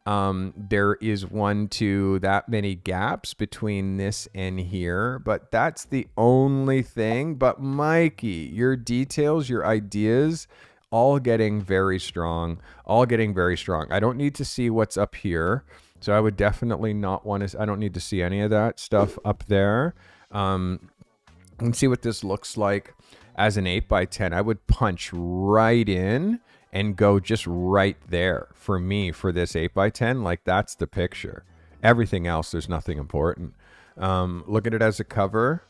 one to that many gaps between this and here, but that's the only thing. But Mikey, your details, your ideas, all getting very strong. I don't need to see what's up here. So I would definitely not want to, I don't need to see any of that stuff up there. Let's see what this looks like as an 8x10. I would punch right in and go just right there for me for this 8x10. Like, that's the picture. Everything else, there's nothing important. Look at it as a cover.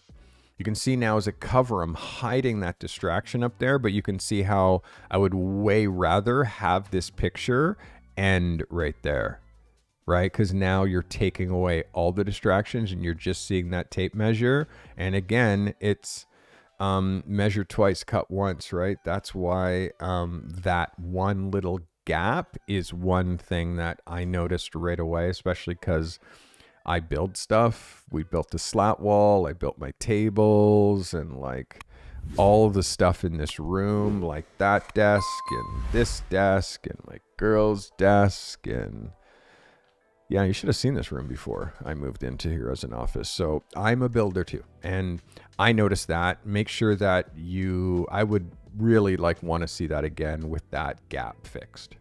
You can see now as a cover, I'm hiding that distraction up there, but you can see how I would way rather have this picture end right there, right? Because now you're taking away all the distractions and you're just seeing that tape measure. And again, it's measure twice, cut once, right? That's why that one little gap is one thing that I noticed right away, especially because I build stuff. We built the slat wall. I built my tables and like all the stuff in this room, like that desk and this desk and my girl's desk. And yeah, you should have seen this room before I moved into here as an office. So I'm a builder too. And I noticed that. Make sure that I would really like want to see that again with that gap fixed.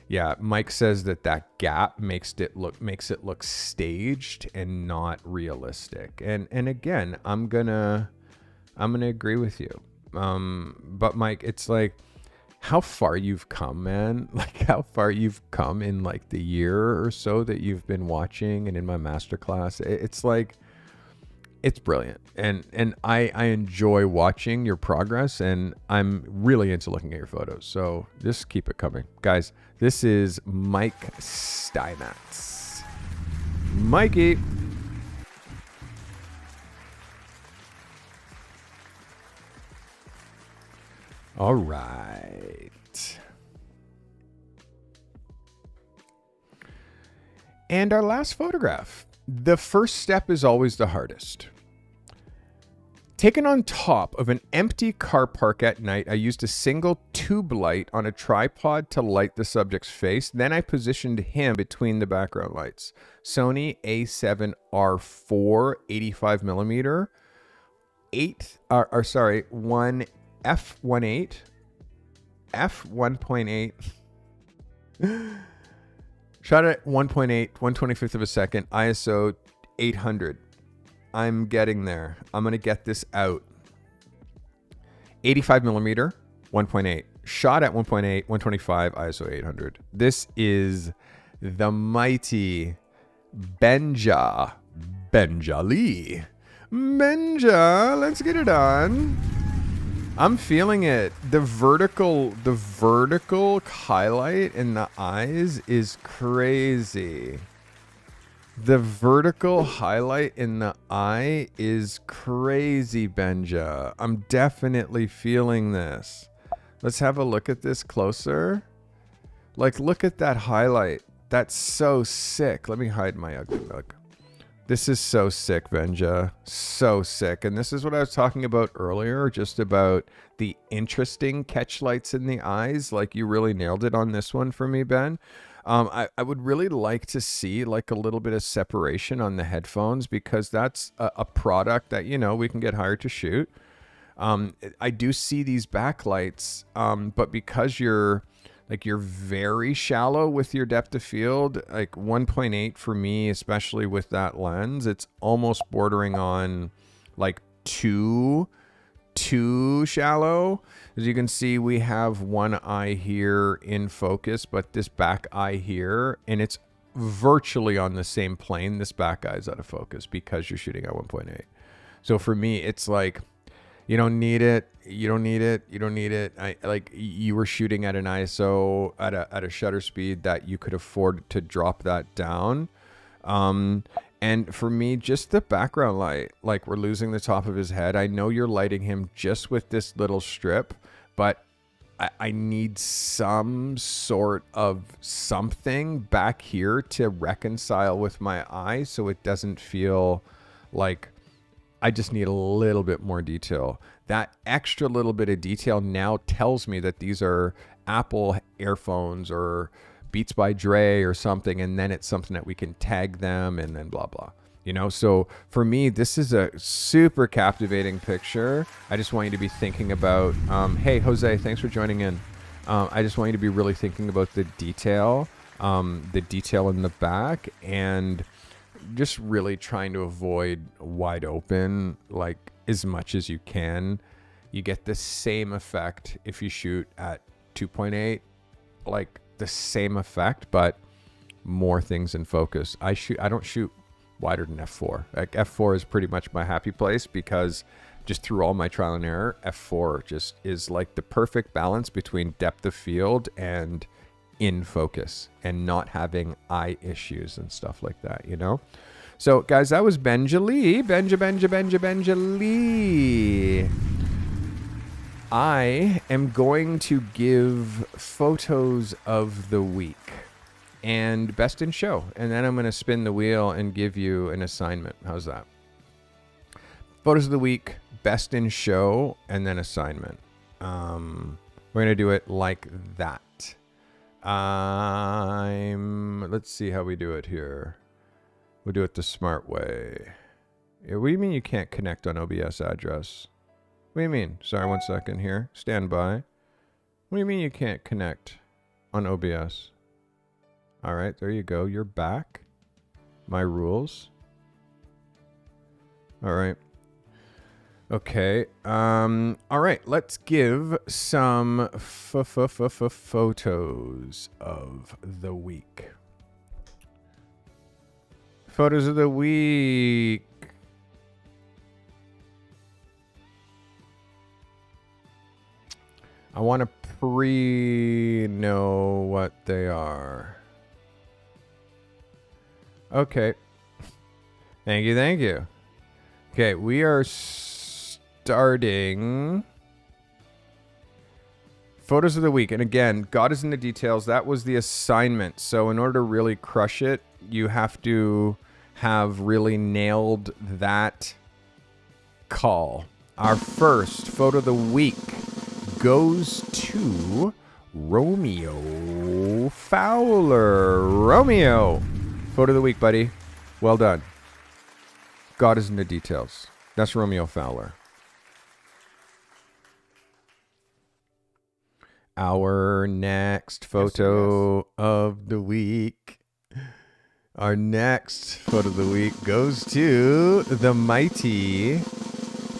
Yeah, Mike says that gap makes it look staged and not realistic. And again, I'm gonna agree with you. But Mike, it's like how far you've come, man. Like how far you've come in like the year or so that you've been watching and in my masterclass. It's like, it's brilliant. And I enjoy watching your progress, and I'm really into looking at your photos. So just keep it coming. Guys, this is Mike Steinmetz. Mikey. All right. And our last photograph. The first step is always the hardest. Taken on top of an empty car park at night, I used a single tube light on a tripod to light the subject's face. Then I positioned him between the background lights. Sony A7R4 85mm, 1 f1.8, f1.8. Shot at 1.8, 1/25th of a second, ISO 800. I'm getting there. I'm going to get this out. 85mm, 1.8. Shot at 1.8, 125, ISO 800. This is the mighty Benja Lee. Benja, let's get it on. I'm feeling it. The vertical highlight in the eyes is crazy. The vertical highlight in the eye is crazy, Benja. I'm definitely feeling this. Let's have a look at this closer. Like, look at that highlight. That's so sick. Let me hide my ugly mug. This is so sick, Benja. So sick. And this is what I was talking about earlier, just about the interesting catch lights in the eyes. Like, you really nailed it on this one for me, Ben. I would really like to see like a little bit of separation on the headphones, because that's a product that, you know, we can get hired to shoot. I do see these backlights, but because you're very shallow with your depth of field, like 1.8 for me, especially with that lens, it's almost bordering on like too shallow. As you can see, we have one eye here in focus, but this back eye here, and it's virtually on the same plane. This back eye is out of focus because you're shooting at 1.8. So for me, it's like, you don't need it. You don't need it. You don't need it. You were shooting at an ISO at a shutter speed that you could afford to drop that down. And for me, just the background light, like we're losing the top of his head. I know you're lighting him just with this little strip, but I need some sort of something back here to reconcile with my eye so it doesn't feel like I just need a little bit more detail. That extra little bit of detail now tells me that these are Apple earphones or Beats by Dre or something, and then it's something that we can tag them and then blah, blah. You know, so for me, this is a super captivating picture. I just want you to be thinking about, hey, Jose, thanks for joining in. I just want you to be really thinking about the detail in the back, and just really trying to avoid wide open, like as much as you can. You get the same effect if you shoot at 2.8, like the same effect, but more things in focus. I don't shoot wider than f4. Like f4 is pretty much my happy place, because just through all my trial and error, f4 just is like the perfect balance between depth of field and in focus and not having eye issues and stuff like that, you know? So guys, that was Benja Lee. Benja Lee. I am going to give photos of the week and best in show, and then I'm going to spin the wheel and give you an assignment. How's that? Photos of the week, best in show, and then assignment. We're going to do it like that. Let's see how we do it here. We'll do it the smart way. Yeah, what do you mean you can't connect on OBS address? What do you mean? Sorry, 1 second here. Stand by. What do you mean you can't connect on OBS? All right, there you go. You're back. My rules. All right. Okay. All right. Let's give some photos of the week. Photos of the week. I want to know what they are. Okay. Thank you. Okay, we are starting photos of the week. And again, God is in the details. That was the assignment. So in order to really crush it, you have to have really nailed that call. Our first photo of the week goes to Romeo Fowler. Romeo. Photo of the week, buddy. Well done. God is in the details. That's Romeo Fowler. Our next photo of the week. Our next photo of the week goes to the mighty,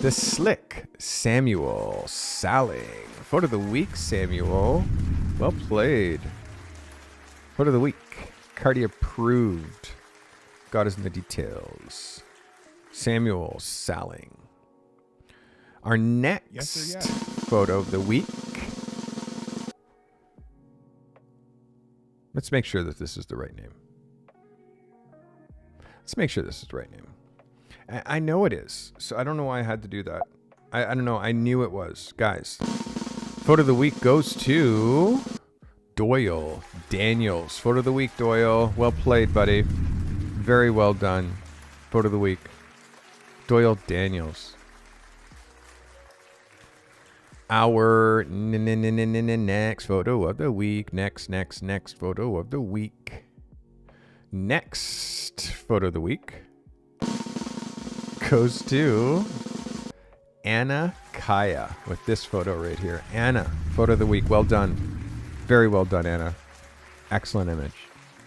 the slick Samuel Salling. Photo of the week, Samuel. Well played. Photo of the week. Carty approved. God is in the details. Samuel Salling. Our next photo of the week. Let's make sure that this is the right name. I know it is, so I don't know why I had to do that. I don't know. I knew it was. Guys, photo of the week goes to Doyle Daniels. Photo of the week, Doyle. Well played, buddy. Very well done. Photo of the week. Doyle Daniels. Our next photo of the week. Next photo of the week. Next photo of the week goes to Anna Kaya with this photo right here. Anna, photo of the week. Well done. Very well done, Anna. Excellent image.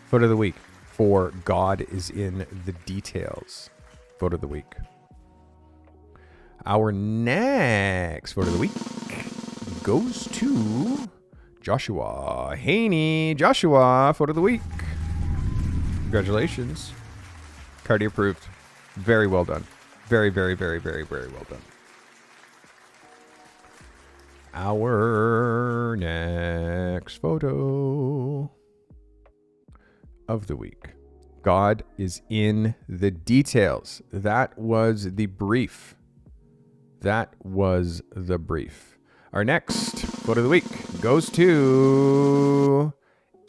Photo of the week for God is in the details. Photo of the week. Our next photo of the week goes to Joshua Haney. Joshua, photo of the week. Congratulations. Carty approved. Very well done. Very well done. Our next photo of the week. God is in the details. That was the brief. Our next Photo of the week goes to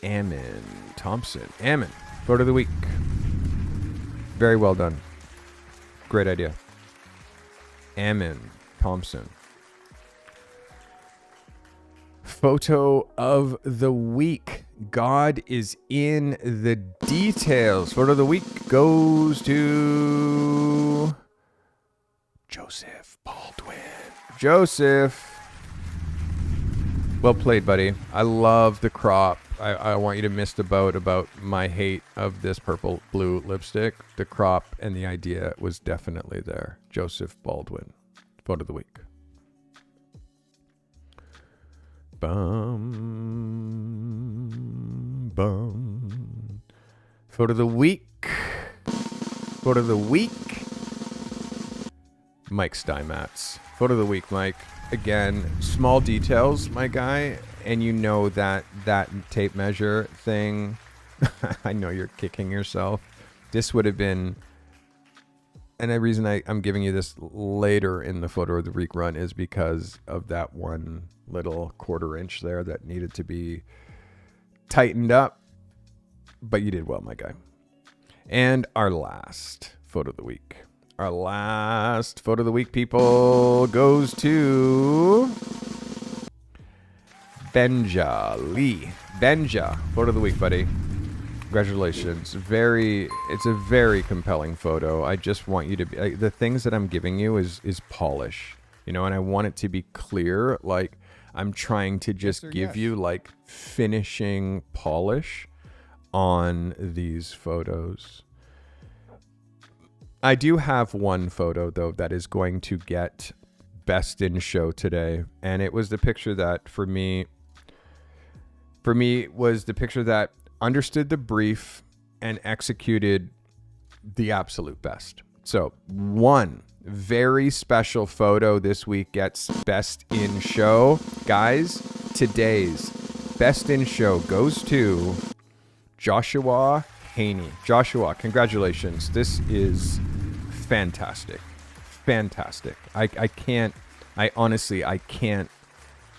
Ammon Thompson. Ammon, photo of the week. Very well done. Great idea. Ammon Thompson. Photo of the week. God is in the details. Photo of the week goes to Joseph Baldwin. Joseph. Well played, buddy. I love the crop. I want you to miss the boat about my hate of this purple blue lipstick. The crop and the idea was definitely there. Joseph Baldwin. Photo of the week. Bum, bum. Photo of the week. Photo of the week. Mike Steinmetz. Photo of the week, Mike. Again, small details, my guy. And you know that tape measure thing. I know you're kicking yourself. This would have been... And the reason I'm giving you this later in the photo of the week run is because of that one little 1/4 inch there that needed to be tightened up. But you did well, my guy. And our last photo of the week. Our last photo of the week, people, goes to Benja Lee. Benja, photo of the week, buddy. Congratulations. It's a very compelling photo. I just want you to be, the things that I'm giving you is polish, and I want it to be clear. Like I'm trying to just give you like finishing polish on these photos. I do have one photo though that is going to get best in show today. And it was the picture that for me was the picture that understood the brief and executed the absolute best. So one very special photo this week gets best in show. Guys, today's best in show goes to Joshua Haney. Joshua, congratulations. This is fantastic. Fantastic. I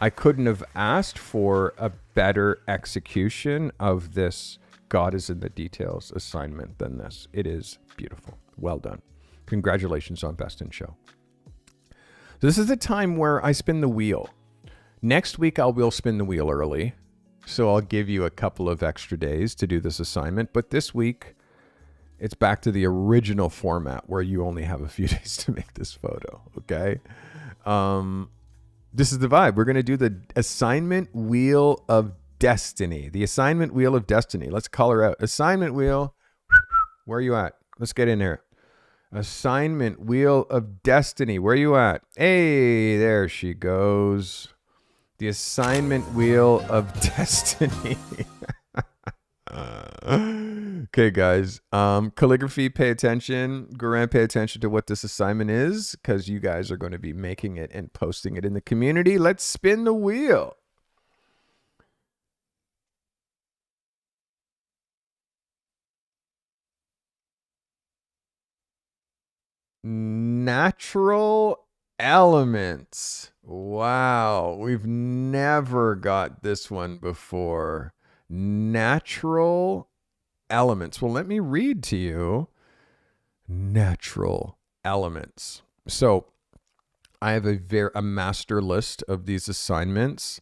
couldn't have asked for a better execution of this God is in the details assignment than this. It is beautiful. Well done. Congratulations on Best in Show. So this is the time where I spin the wheel. Next week, I will spin the wheel early. So I'll give you a couple of extra days to do this assignment. But this week, it's back to the original format where you only have a few days to make this photo. Okay? This is the vibe. We're going to do the assignment wheel of destiny. The assignment wheel of destiny. Let's call her out. Assignment wheel. Where are you at? Let's get in here. Assignment wheel of destiny. Where are you at? Hey, there she goes. The assignment wheel of destiny. Okay, guys. Calligraphy, pay attention. Goran, pay attention to what this assignment is, because you guys are going to be making it and posting it in the community. Let's spin the wheel. Natural elements. Wow, we've never got this one before. Natural elements. Well, let me read to you natural elements. So I have a master list of these assignments,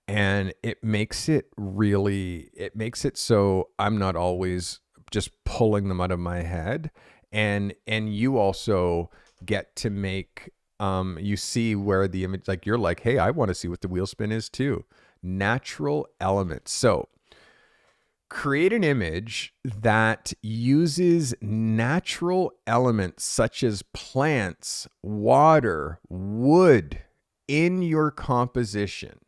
and it makes it so I'm not always just pulling them out of my head. And you also get to make, you see where the image, like you're like, hey, I want to see what the wheel spin is too. Natural elements. So create an image that uses natural elements such as plants, water, wood in your composition.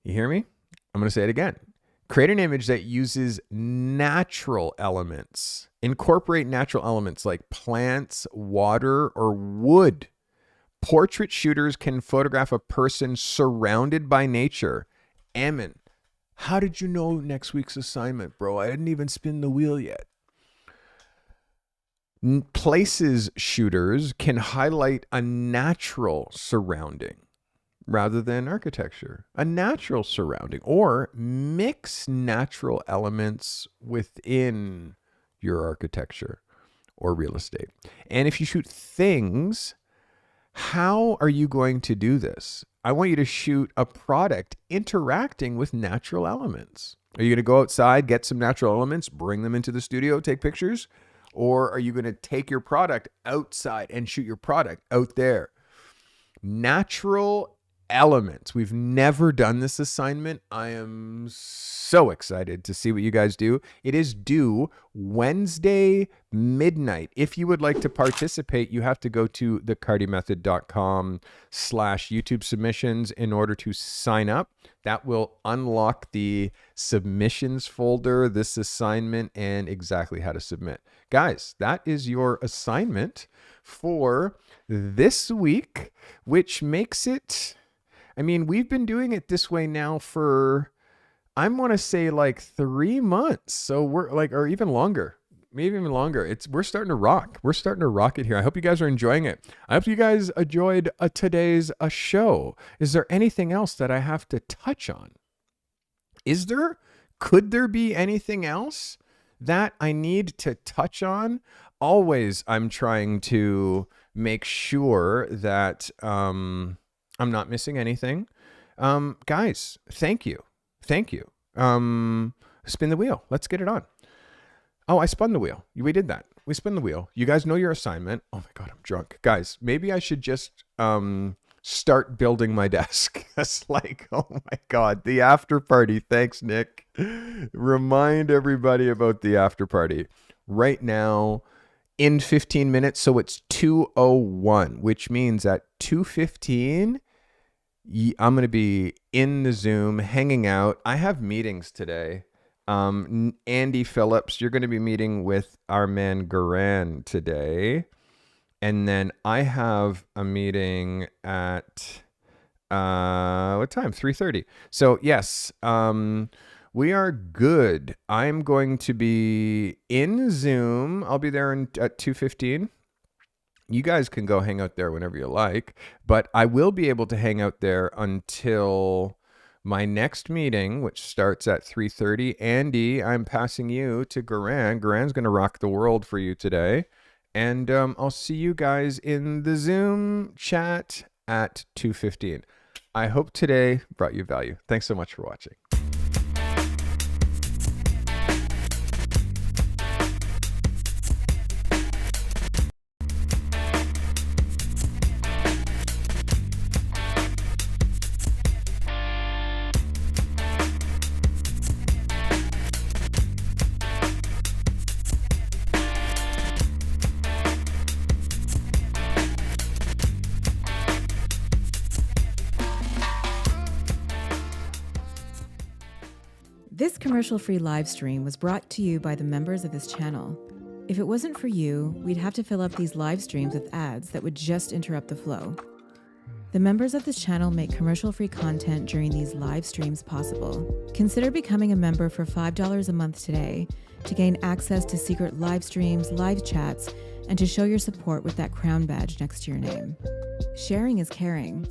You hear me? I'm going to say it again. Create an image that uses natural elements. Incorporate natural elements like plants, water, or wood. Portrait shooters can photograph a person surrounded by nature. Ammon, how did you know next week's assignment, bro? I didn't even spin the wheel yet. Places shooters can highlight a natural surrounding. rather than architecture, a natural surrounding, or mix natural elements within your architecture or real estate. And if you shoot things, how are you going to do this? I want you to shoot a product interacting with natural elements. Are you going to go outside, get some natural elements, bring them into the studio, take pictures? Or are you going to take your product outside and shoot your product out there? Natural elements. We've never done this assignment. I am so excited to see what you guys do. It is due Wednesday midnight. If you would like to participate, you have to go to thecartymethod.com/YouTube submissions in order to sign up. That will unlock the submissions folder, this assignment, and exactly how to submit. Guys, that is your assignment for this week, which makes it, I mean, we've been doing it this way now for, I want to say like 3 months. So we're like, or even longer, maybe even longer. We're starting to rock. We're starting to rock it here. I hope you guys are enjoying it. I hope you guys enjoyed today's show. Is there anything else that I have to touch on? Could there be anything else that I need to touch on? Always, I'm trying to make sure that I'm not missing anything. Guys, thank you. Thank you. Spin the wheel. Let's get it on. Oh, I spun the wheel. We did that. We spun the wheel. You guys know your assignment. Oh my God, I'm drunk. Guys, maybe I should just start building my desk. It's like, oh my God, the after party. Thanks, Nick. Remind everybody about the after party. Right now, in 15 minutes, so it's 2:01, which means at 2:15, I'm going to be in the Zoom, hanging out. I have meetings today. Andy Phillips, you're going to be meeting with our man Garan today. And then I have a meeting at, what time? 3:30. So yes, we are good. I'm going to be in Zoom. I'll be there at 2:15. You guys can go hang out there whenever you like, but I will be able to hang out there until my next meeting, which starts at 3:30. Andy, I'm passing you to Garan. Garan's going to rock the world for you today. And I'll see you guys in the Zoom chat at 2:15. I hope today brought you value. Thanks so much for watching. This commercial-free live stream was brought to you by the members of this channel. If it wasn't for you, we'd have to fill up these live streams with ads that would just interrupt the flow. The members of this channel make commercial-free content during these live streams possible. Consider becoming a member for $5 a month today to gain access to secret live streams, live chats, and to show your support with that crown badge next to your name. Sharing is caring.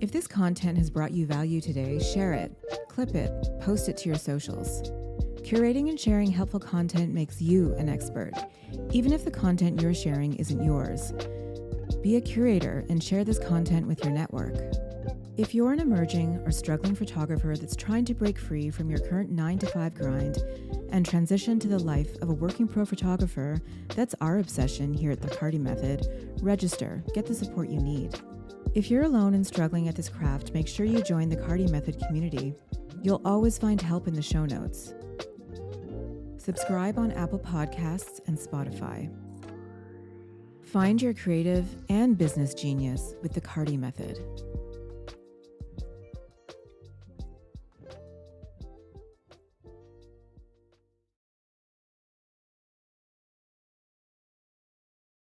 If this content has brought you value today, share it, clip it, post it to your socials. Curating and sharing helpful content makes you an expert, even if the content you're sharing isn't yours. Be a curator and share this content with your network. If you're an emerging or struggling photographer that's trying to break free from your current 9-to-5 grind and transition to the life of a working pro photographer, that's our obsession here at the Carty Method. Register, get the support you need. If you're alone and struggling at this craft, make sure you join the Carty Method community. You'll always find help in the show notes. Subscribe on Apple Podcasts and Spotify. Find your creative and business genius with the Carty Method.